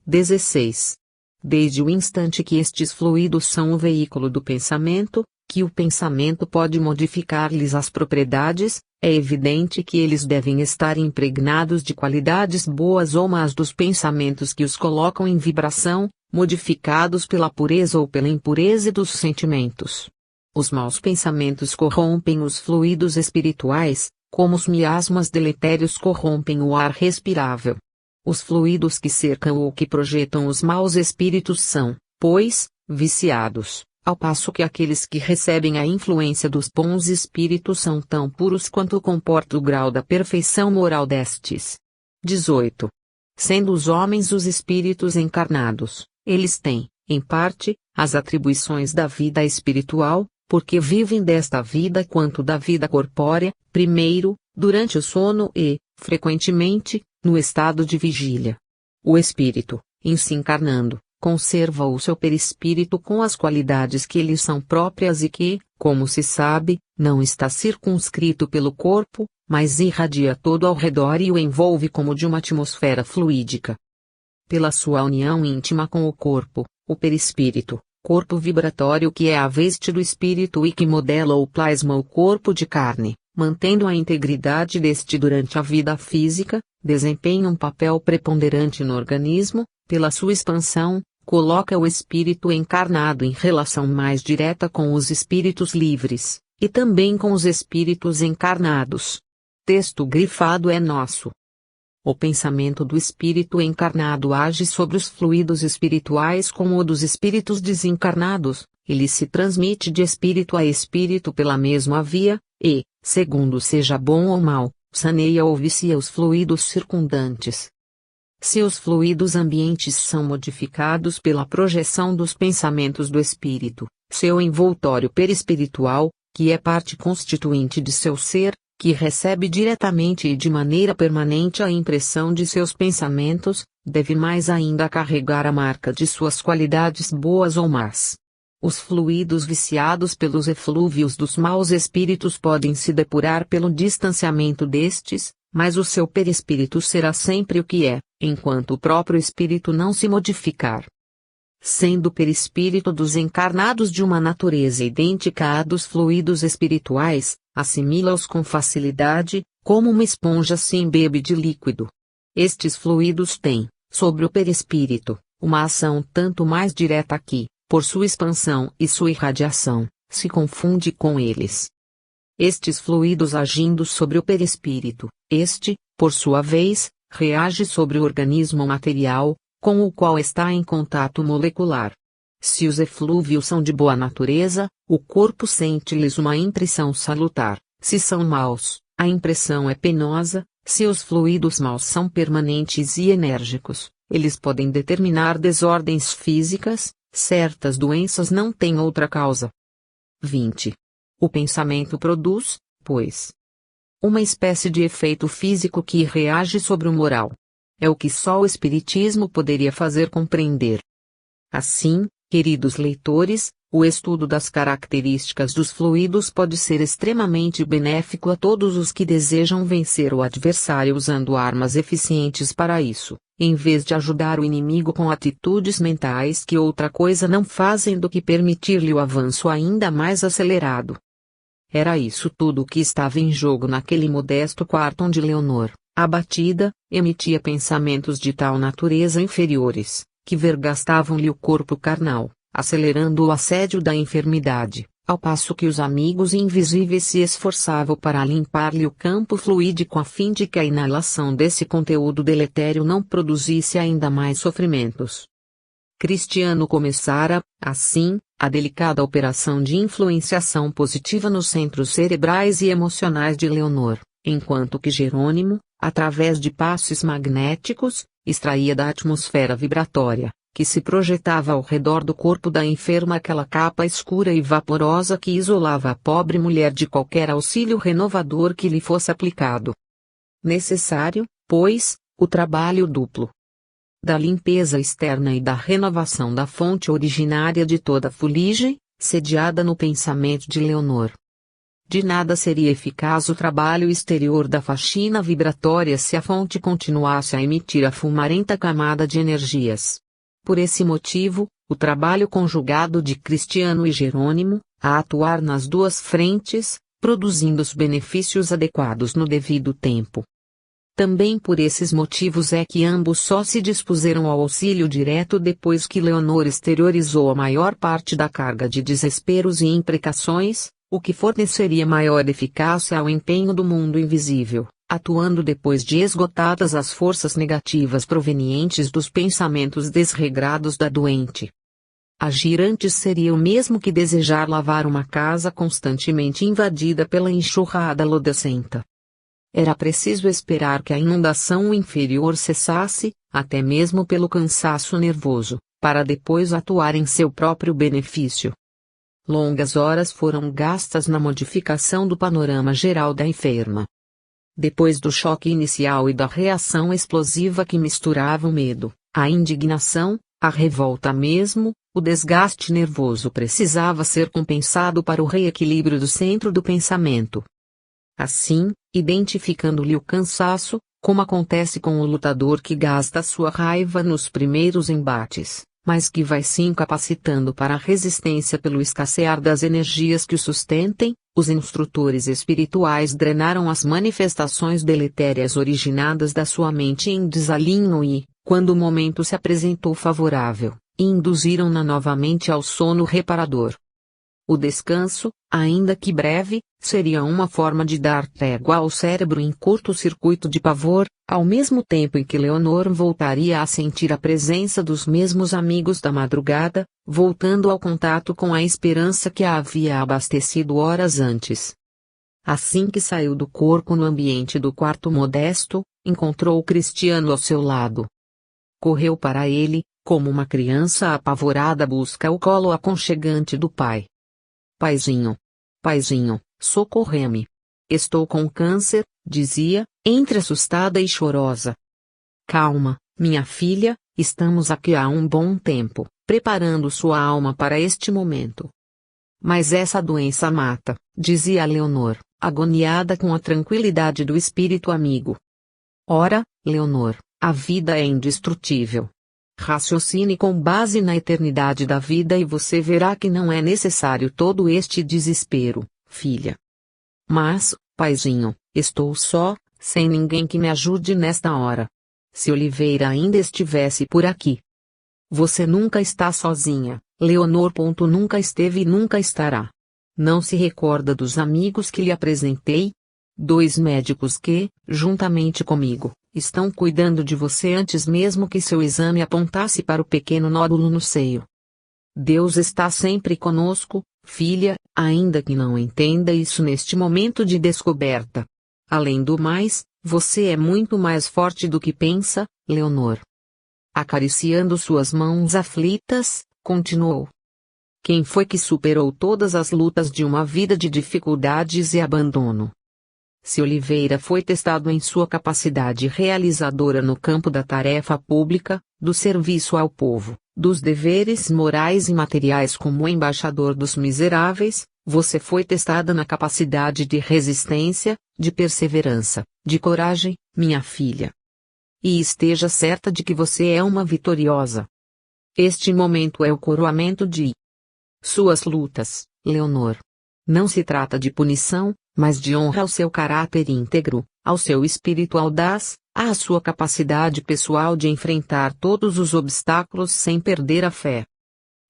16. Desde o instante que estes fluidos são o veículo do pensamento, que o pensamento pode modificar-lhes as propriedades, é evidente que eles devem estar impregnados de qualidades boas ou más dos pensamentos que os colocam em vibração, modificados pela pureza ou pela impureza dos sentimentos. Os maus pensamentos corrompem os fluidos espirituais, como os miasmas deletérios corrompem o ar respirável. Os fluidos que cercam ou que projetam os maus espíritos são, pois, viciados, ao passo que aqueles que recebem a influência dos bons espíritos são tão puros quanto comporta o grau da perfeição moral destes. 18. Sendo os homens os espíritos encarnados, eles têm, em parte, as atribuições da vida espiritual, porque vivem desta vida quanto da vida corpórea, primeiro, durante o sono e, frequentemente, no estado de vigília. O espírito, em se encarnando, conserva o seu perispírito com as qualidades que lhe são próprias e que, como se sabe, não está circunscrito pelo corpo, mas irradia todo ao redor e o envolve como de uma atmosfera fluídica. Pela sua união íntima com o corpo, o perispírito, corpo vibratório que é a veste do espírito e que modela ou plasma o corpo de carne, mantendo a integridade deste durante a vida física, desempenha um papel preponderante no organismo, pela sua expansão, coloca o espírito encarnado em relação mais direta com os espíritos livres, e também com os espíritos encarnados. Texto grifado é nosso. O pensamento do espírito encarnado age sobre os fluidos espirituais como o dos espíritos desencarnados, ele se transmite de espírito a espírito pela mesma via, e, segundo seja bom ou mau, saneia ou vicia os fluidos circundantes. Se os fluidos ambientes são modificados pela projeção dos pensamentos do espírito, seu envoltório perispiritual, que é parte constituinte de seu ser, que recebe diretamente e de maneira permanente a impressão de seus pensamentos, deve mais ainda carregar a marca de suas qualidades boas ou más. Os fluidos viciados pelos eflúvios dos maus espíritos podem se depurar pelo distanciamento destes, mas o seu perispírito será sempre o que é, enquanto o próprio espírito não se modificar. Sendo o perispírito dos encarnados de uma natureza idêntica à dos fluidos espirituais, assimila-os com facilidade, como uma esponja se embebe de líquido. Estes fluidos têm, sobre o perispírito, uma ação tanto mais direta que, por sua expansão e sua irradiação, se confunde com eles. Estes fluidos agindo sobre o perispírito, este, por sua vez, reage sobre o organismo material, com o qual está em contato molecular. Se os eflúvios são de boa natureza, o corpo sente-lhes uma impressão salutar; se são maus, a impressão é penosa; se os fluidos maus são permanentes e enérgicos, eles podem determinar desordens físicas; certas doenças não têm outra causa. 20. O pensamento produz, pois, uma espécie de efeito físico que reage sobre o moral. É o que só o Espiritismo poderia fazer compreender. Assim, queridos leitores, o estudo das características dos fluidos pode ser extremamente benéfico a todos os que desejam vencer o adversário usando armas eficientes para isso, em vez de ajudar o inimigo com atitudes mentais que outra coisa não fazem do que permitir-lhe o avanço ainda mais acelerado. Era isso tudo o que estava em jogo naquele modesto quarto onde Leonor, abatida, emitia pensamentos de tal natureza inferiores, que vergastavam-lhe o corpo carnal, acelerando o assédio da enfermidade, ao passo que os amigos invisíveis se esforçavam para limpar-lhe o campo fluídico a fim de que a inalação desse conteúdo deletério não produzisse ainda mais sofrimentos. Cristiano começara, assim, a delicada operação de influenciação positiva nos centros cerebrais e emocionais de Leonor, enquanto que Jerônimo, através de passes magnéticos, extraía da atmosfera vibratória, que se projetava ao redor do corpo da enferma aquela capa escura e vaporosa que isolava a pobre mulher de qualquer auxílio renovador que lhe fosse aplicado. Necessário, pois, o trabalho duplo da limpeza externa e da renovação da fonte originária de toda fuligem, sediada no pensamento de Leonor. De nada seria eficaz o trabalho exterior da faxina vibratória se a fonte continuasse a emitir a fumarenta camada de energias. Por esse motivo, o trabalho conjugado de Cristiano e Jerônimo, a atuar nas duas frentes, produzindo os benefícios adequados no devido tempo. Também por esses motivos é que ambos só se dispuseram ao auxílio direto depois que Leonor exteriorizou a maior parte da carga de desesperos e imprecações, o que forneceria maior eficácia ao empenho do mundo invisível, atuando depois de esgotadas as forças negativas provenientes dos pensamentos desregrados da doente. Agir antes seria o mesmo que desejar lavar uma casa constantemente invadida pela enxurrada lodacenta. Era preciso esperar que a inundação inferior cessasse, até mesmo pelo cansaço nervoso, para depois atuar em seu próprio benefício. Longas horas foram gastas na modificação do panorama geral da enferma. Depois do choque inicial e da reação explosiva que misturava o medo, a indignação, a revolta mesmo, o desgaste nervoso precisava ser compensado para o reequilíbrio do centro do pensamento. Assim, identificando-lhe o cansaço, como acontece com o lutador que gasta sua raiva nos primeiros embates, mas que vai se incapacitando para a resistência pelo escassear das energias que o sustentem, os instrutores espirituais drenaram as manifestações deletérias originadas da sua mente em desalinho e, quando o momento se apresentou favorável, induziram-na novamente ao sono reparador. O descanso, ainda que breve, seria uma forma de dar trégua ao cérebro em curto-circuito de pavor, ao mesmo tempo em que Leonor voltaria a sentir a presença dos mesmos amigos da madrugada, voltando ao contato com a esperança que a havia abastecido horas antes. Assim que saiu do corpo no ambiente do quarto modesto, encontrou o Cristiano ao seu lado. Correu para ele, como uma criança apavorada busca o colo aconchegante do pai. Paizinho. Paizinho, socorre-me. Estou com câncer, dizia, entre assustada e chorosa. Calma, minha filha, estamos aqui há um bom tempo, preparando sua alma para este momento. Mas essa doença mata, dizia Leonor, agoniada com a tranquilidade do espírito amigo. Ora, Leonor, a vida é indestrutível. Raciocine com base na eternidade da vida e você verá que não é necessário todo este desespero, filha. Mas, paizinho, estou só, sem ninguém que me ajude nesta hora. Se Oliveira ainda estivesse por aqui. Você nunca está sozinha, Leonor. Nunca esteve e nunca estará. Não se recorda dos amigos que lhe apresentei? 2 médicos que, juntamente comigo, estão cuidando de você antes mesmo que seu exame apontasse para o pequeno nódulo no seio. Deus está sempre conosco, filha, ainda que não entenda isso neste momento de descoberta. Além do mais, você é muito mais forte do que pensa, Leonor. Acariciando suas mãos aflitas, continuou. Quem foi que superou todas as lutas de uma vida de dificuldades e abandono? Se Oliveira foi testado em sua capacidade realizadora no campo da tarefa pública, do serviço ao povo, dos deveres morais e materiais como embaixador dos miseráveis, você foi testada na capacidade de resistência, de perseverança, de coragem, minha filha. E esteja certa de que você é uma vitoriosa. Este momento é o coroamento de suas lutas, Leonor. Não se trata de punição, mas de honra ao seu caráter íntegro, ao seu espírito audaz, à sua capacidade pessoal de enfrentar todos os obstáculos sem perder a fé.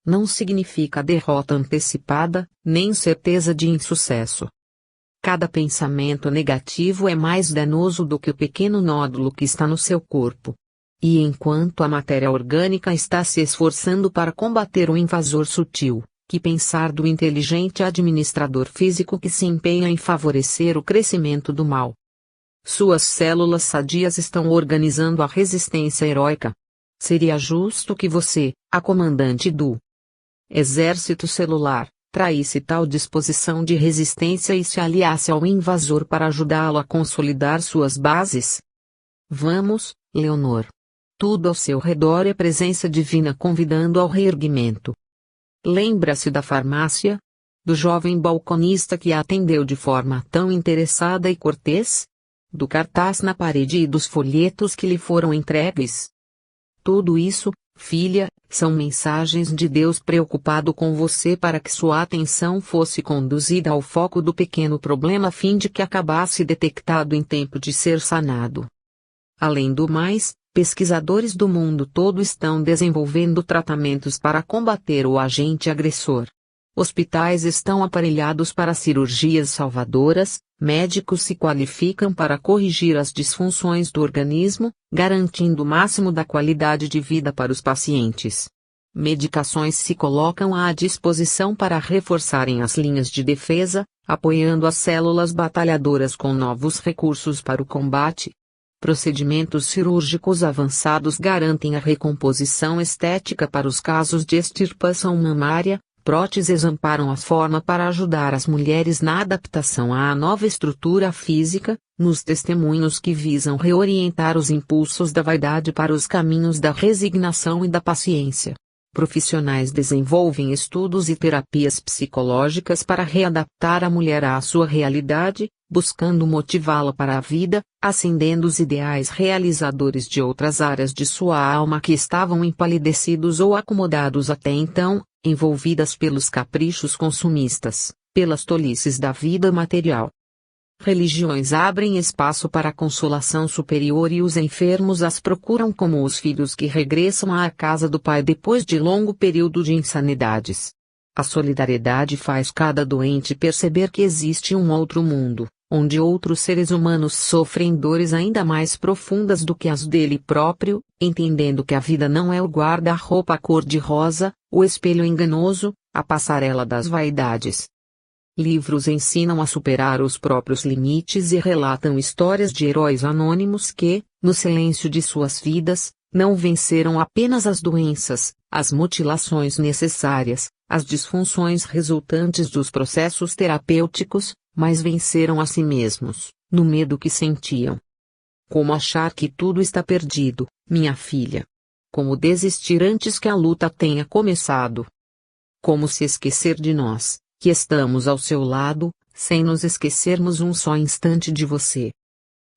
Não significa derrota antecipada, nem certeza de insucesso. Cada pensamento negativo é mais danoso do que o pequeno nódulo que está no seu corpo. E enquanto a matéria orgânica está se esforçando para combater o invasor sutil, que pensar do inteligente administrador físico que se empenha em favorecer o crescimento do mal. Suas células sadias estão organizando a resistência heróica. Seria justo que você, a comandante do exército celular, traísse tal disposição de resistência e se aliasse ao invasor para ajudá-lo a consolidar suas bases? Vamos, Leonor. Tudo ao seu redor é presença divina convidando ao reerguimento. Lembra-se da farmácia? Do jovem balconista que a atendeu de forma tão interessada e cortês? Do cartaz na parede e dos folhetos que lhe foram entregues? Tudo isso, filha, são mensagens de Deus preocupado com você para que sua atenção fosse conduzida ao foco do pequeno problema a fim de que acabasse detectado em tempo de ser sanado. Além do mais, pesquisadores do mundo todo estão desenvolvendo tratamentos para combater o agente agressor. Hospitais estão aparelhados para cirurgias salvadoras, médicos se qualificam para corrigir as disfunções do organismo, garantindo o máximo da qualidade de vida para os pacientes. Medicações se colocam à disposição para reforçarem as linhas de defesa, apoiando as células batalhadoras com novos recursos para o combate. Procedimentos cirúrgicos avançados garantem a recomposição estética para os casos de extirpação mamária. Próteses amparam a forma para ajudar as mulheres na adaptação à nova estrutura física, nos testemunhos que visam reorientar os impulsos da vaidade para os caminhos da resignação e da paciência. Profissionais desenvolvem estudos e terapias psicológicas para readaptar a mulher à sua realidade, buscando motivá-la para a vida, acendendo os ideais realizadores de outras áreas de sua alma que estavam empalidecidos ou acomodados até então, envolvidas pelos caprichos consumistas, pelas tolices da vida material. Religiões abrem espaço para a consolação superior e os enfermos as procuram como os filhos que regressam à casa do pai depois de longo período de insanidades. A solidariedade faz cada doente perceber que existe um outro mundo, onde outros seres humanos sofrem dores ainda mais profundas do que as dele próprio, entendendo que a vida não é o guarda-roupa cor-de-rosa, o espelho enganoso, a passarela das vaidades. Livros ensinam a superar os próprios limites e relatam histórias de heróis anônimos que, no silêncio de suas vidas, não venceram apenas as doenças, as mutilações necessárias, as disfunções resultantes dos processos terapêuticos, mas venceram a si mesmos, no medo que sentiam. Como achar que tudo está perdido, minha filha? Como desistir antes que a luta tenha começado? Como se esquecer de nós, que estamos ao seu lado, sem nos esquecermos um só instante de você?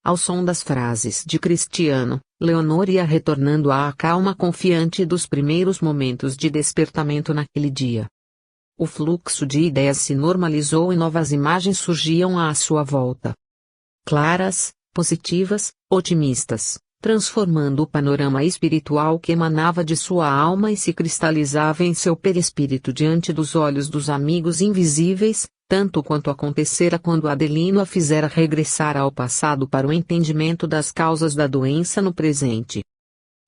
Ao som das frases de Cristiano, Leonor ia retornando à calma confiante dos primeiros momentos de despertamento naquele dia. O fluxo de ideias se normalizou e novas imagens surgiam à sua volta. Claras, positivas, otimistas, transformando o panorama espiritual que emanava de sua alma e se cristalizava em seu perispírito diante dos olhos dos amigos invisíveis, tanto quanto acontecera quando Adelino a fizera regressar ao passado para o entendimento das causas da doença no presente.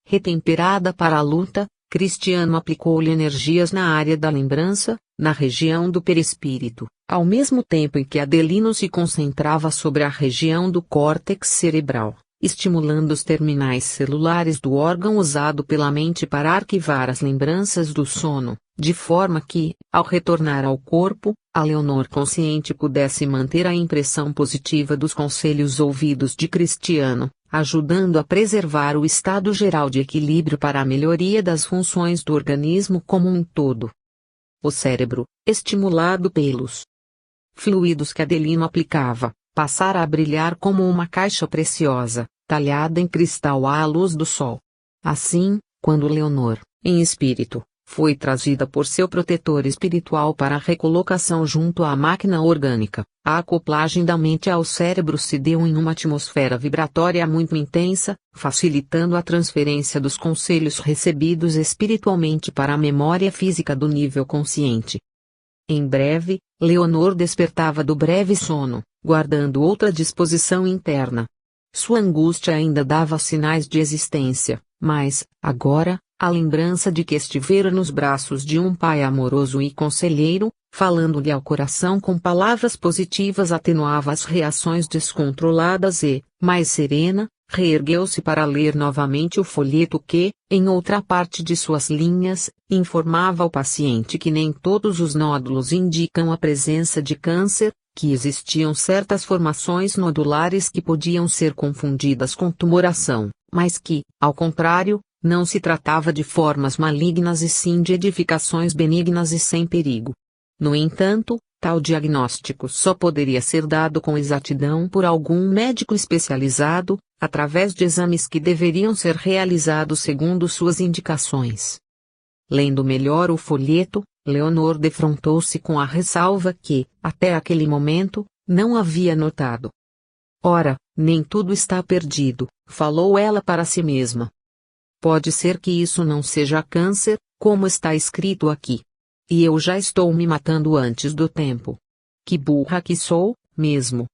Retemperada para a luta, Cristiano aplicou-lhe energias na área da lembrança, na região do perispírito, ao mesmo tempo em que Adelino se concentrava sobre a região do córtex cerebral, estimulando os terminais celulares do órgão usado pela mente para arquivar as lembranças do sono, de forma que, ao retornar ao corpo, a Leonor consciente pudesse manter a impressão positiva dos conselhos ouvidos de Cristiano, ajudando a preservar o estado geral de equilíbrio para a melhoria das funções do organismo como um todo. O cérebro, estimulado pelos fluidos que Adelino aplicava, passara a brilhar como uma caixa preciosa, talhada em cristal à luz do sol. Assim, quando Leonor, em espírito, foi trazida por seu protetor espiritual para a recolocação junto à máquina orgânica, a acoplagem da mente ao cérebro se deu em uma atmosfera vibratória muito intensa, facilitando a transferência dos conselhos recebidos espiritualmente para a memória física do nível consciente. Em breve, Leonor despertava do breve sono, guardando outra disposição interna. Sua angústia ainda dava sinais de existência, mas, agora, a lembrança de que estivera nos braços de um pai amoroso e conselheiro, falando-lhe ao coração com palavras positivas atenuava as reações descontroladas e, mais serena, reergueu-se para ler novamente o folheto que, em outra parte de suas linhas, informava ao paciente que nem todos os nódulos indicam a presença de câncer, que existiam certas formações nodulares que podiam ser confundidas com tumoração, mas que, ao contrário, Não se tratava de formas malignas e sim de edificações benignas e sem perigo. No entanto, tal diagnóstico só poderia ser dado com exatidão por algum médico especializado, através de exames que deveriam ser realizados segundo suas indicações. Lendo melhor o folheto, Leonor defrontou-se com a ressalva que, até aquele momento, não havia notado. Ora, nem tudo está perdido, falou ela para si mesma. Pode ser que isso não seja câncer, como está escrito aqui. E eu já estou me matando antes do tempo. Que burra que sou, mesmo.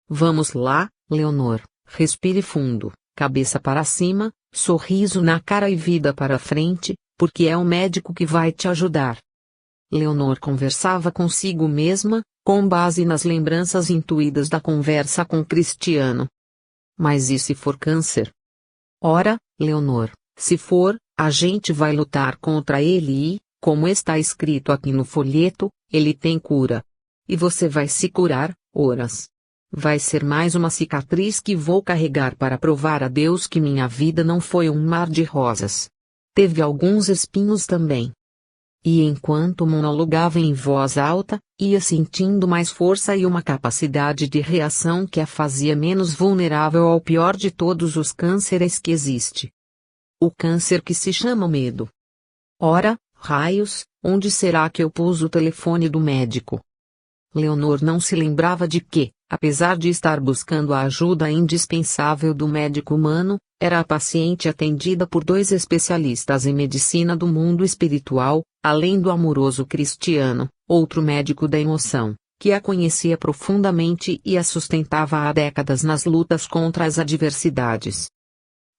Vamos lá, Leonor, respire fundo, cabeça para cima, sorriso na cara e vida para frente, porque é o médico que vai te ajudar. Leonor conversava consigo mesma, com base nas lembranças intuídas da conversa com Cristiano. Mas e se for câncer? Ora, Leonor, se for, a gente vai lutar contra ele e, como está escrito aqui no folheto, ele tem cura. E você vai se curar, horas. Vai ser mais uma cicatriz que vou carregar para provar a Deus que minha vida não foi um mar de rosas. Teve alguns espinhos também. E enquanto monologava em voz alta, ia sentindo mais força e uma capacidade de reação que a fazia menos vulnerável ao pior de todos os cânceres que existe. O câncer que se chama medo. Ora, raios, onde será que eu pus o telefone do médico? Leonor não se lembrava de que, apesar de estar buscando a ajuda indispensável do médico humano, era a paciente atendida por 2 especialistas em medicina do mundo espiritual, além do amoroso Cristiano, outro médico da emoção, que a conhecia profundamente e a sustentava há décadas nas lutas contra as adversidades.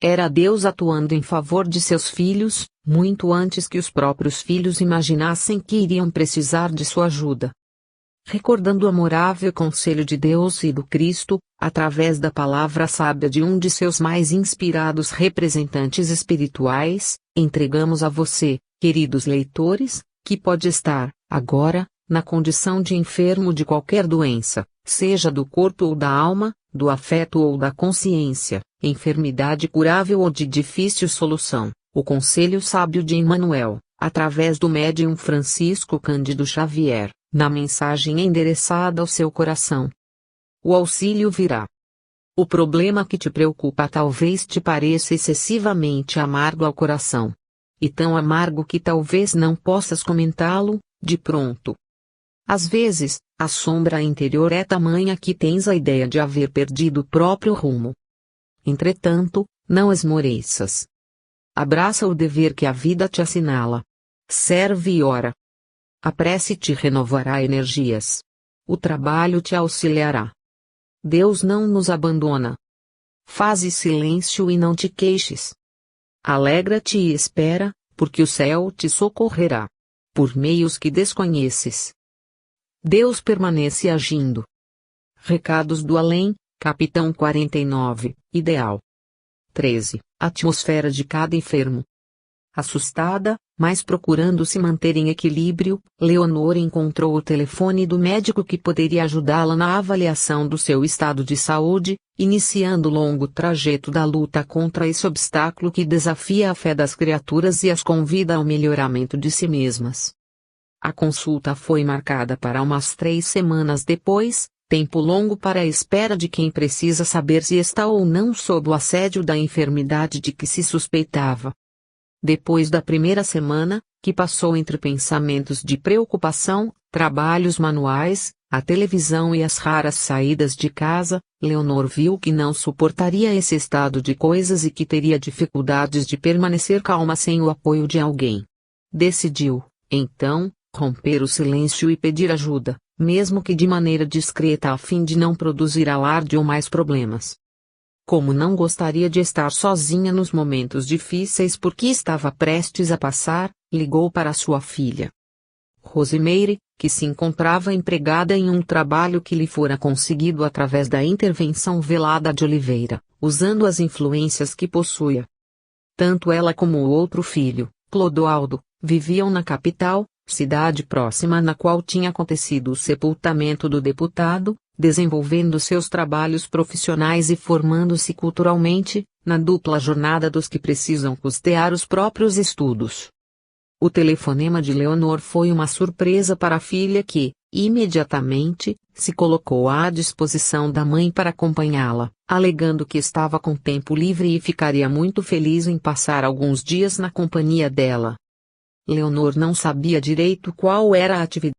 Era Deus atuando em favor de seus filhos, muito antes que os próprios filhos imaginassem que iriam precisar de sua ajuda. Recordando o amorável conselho de Deus e do Cristo, através da palavra sábia de um de seus mais inspirados representantes espirituais, entregamos a você, queridos leitores, que pode estar, agora, na condição de enfermo de qualquer doença, seja do corpo ou da alma, do afeto ou da consciência, enfermidade curável ou de difícil solução, o conselho sábio de Emmanuel, através do médium Francisco Cândido Xavier, na mensagem endereçada ao seu coração. O auxílio virá. O problema que te preocupa talvez te pareça excessivamente amargo ao coração. E tão amargo que talvez não possas comentá-lo, de pronto. Às vezes, a sombra interior é tamanha que tens a ideia de haver perdido o próprio rumo. Entretanto, não esmoreças. Abraça o dever que a vida te assinala. Serve e ora. A prece te renovará energias. O trabalho te auxiliará. Deus não nos abandona. Faze silêncio e não te queixes. Alegra-te e espera, porque o céu te socorrerá. Por meios que desconheces. Deus permanece agindo. Recados do Além, Capitão 49, Ideal. 13. Atmosfera de cada enfermo. Assustada, mas procurando se manter em equilíbrio, Leonor encontrou o telefone do médico que poderia ajudá-la na avaliação do seu estado de saúde, iniciando o longo trajeto da luta contra esse obstáculo que desafia a fé das criaturas e as convida ao melhoramento de si mesmas. A consulta foi marcada para umas 3 semanas depois, tempo longo para a espera de quem precisa saber se está ou não sob o assédio da enfermidade de que se suspeitava. Depois da primeira semana, que passou entre pensamentos de preocupação, trabalhos manuais, a televisão e as raras saídas de casa, Leonor viu que não suportaria esse estado de coisas e que teria dificuldades de permanecer calma sem o apoio de alguém. Decidiu, então, romper o silêncio e pedir ajuda, mesmo que de maneira discreta a fim de não produzir alarde ou mais problemas. Como não gostaria de estar sozinha nos momentos difíceis porque estava prestes a passar, ligou para sua filha Rosimeire, que se encontrava empregada em um trabalho que lhe fora conseguido através da intervenção velada de Oliveira, usando as influências que possuía. Tanto ela como o outro filho, Clodoaldo, viviam na capital, cidade próxima na qual tinha acontecido o sepultamento do deputado, desenvolvendo seus trabalhos profissionais e formando-se culturalmente, na dupla jornada dos que precisam custear os próprios estudos. O telefonema de Leonor foi uma surpresa para a filha que, imediatamente, se colocou à disposição da mãe para acompanhá-la, alegando que estava com tempo livre e ficaria muito feliz em passar alguns dias na companhia dela. Leonor não sabia direito qual era a atividade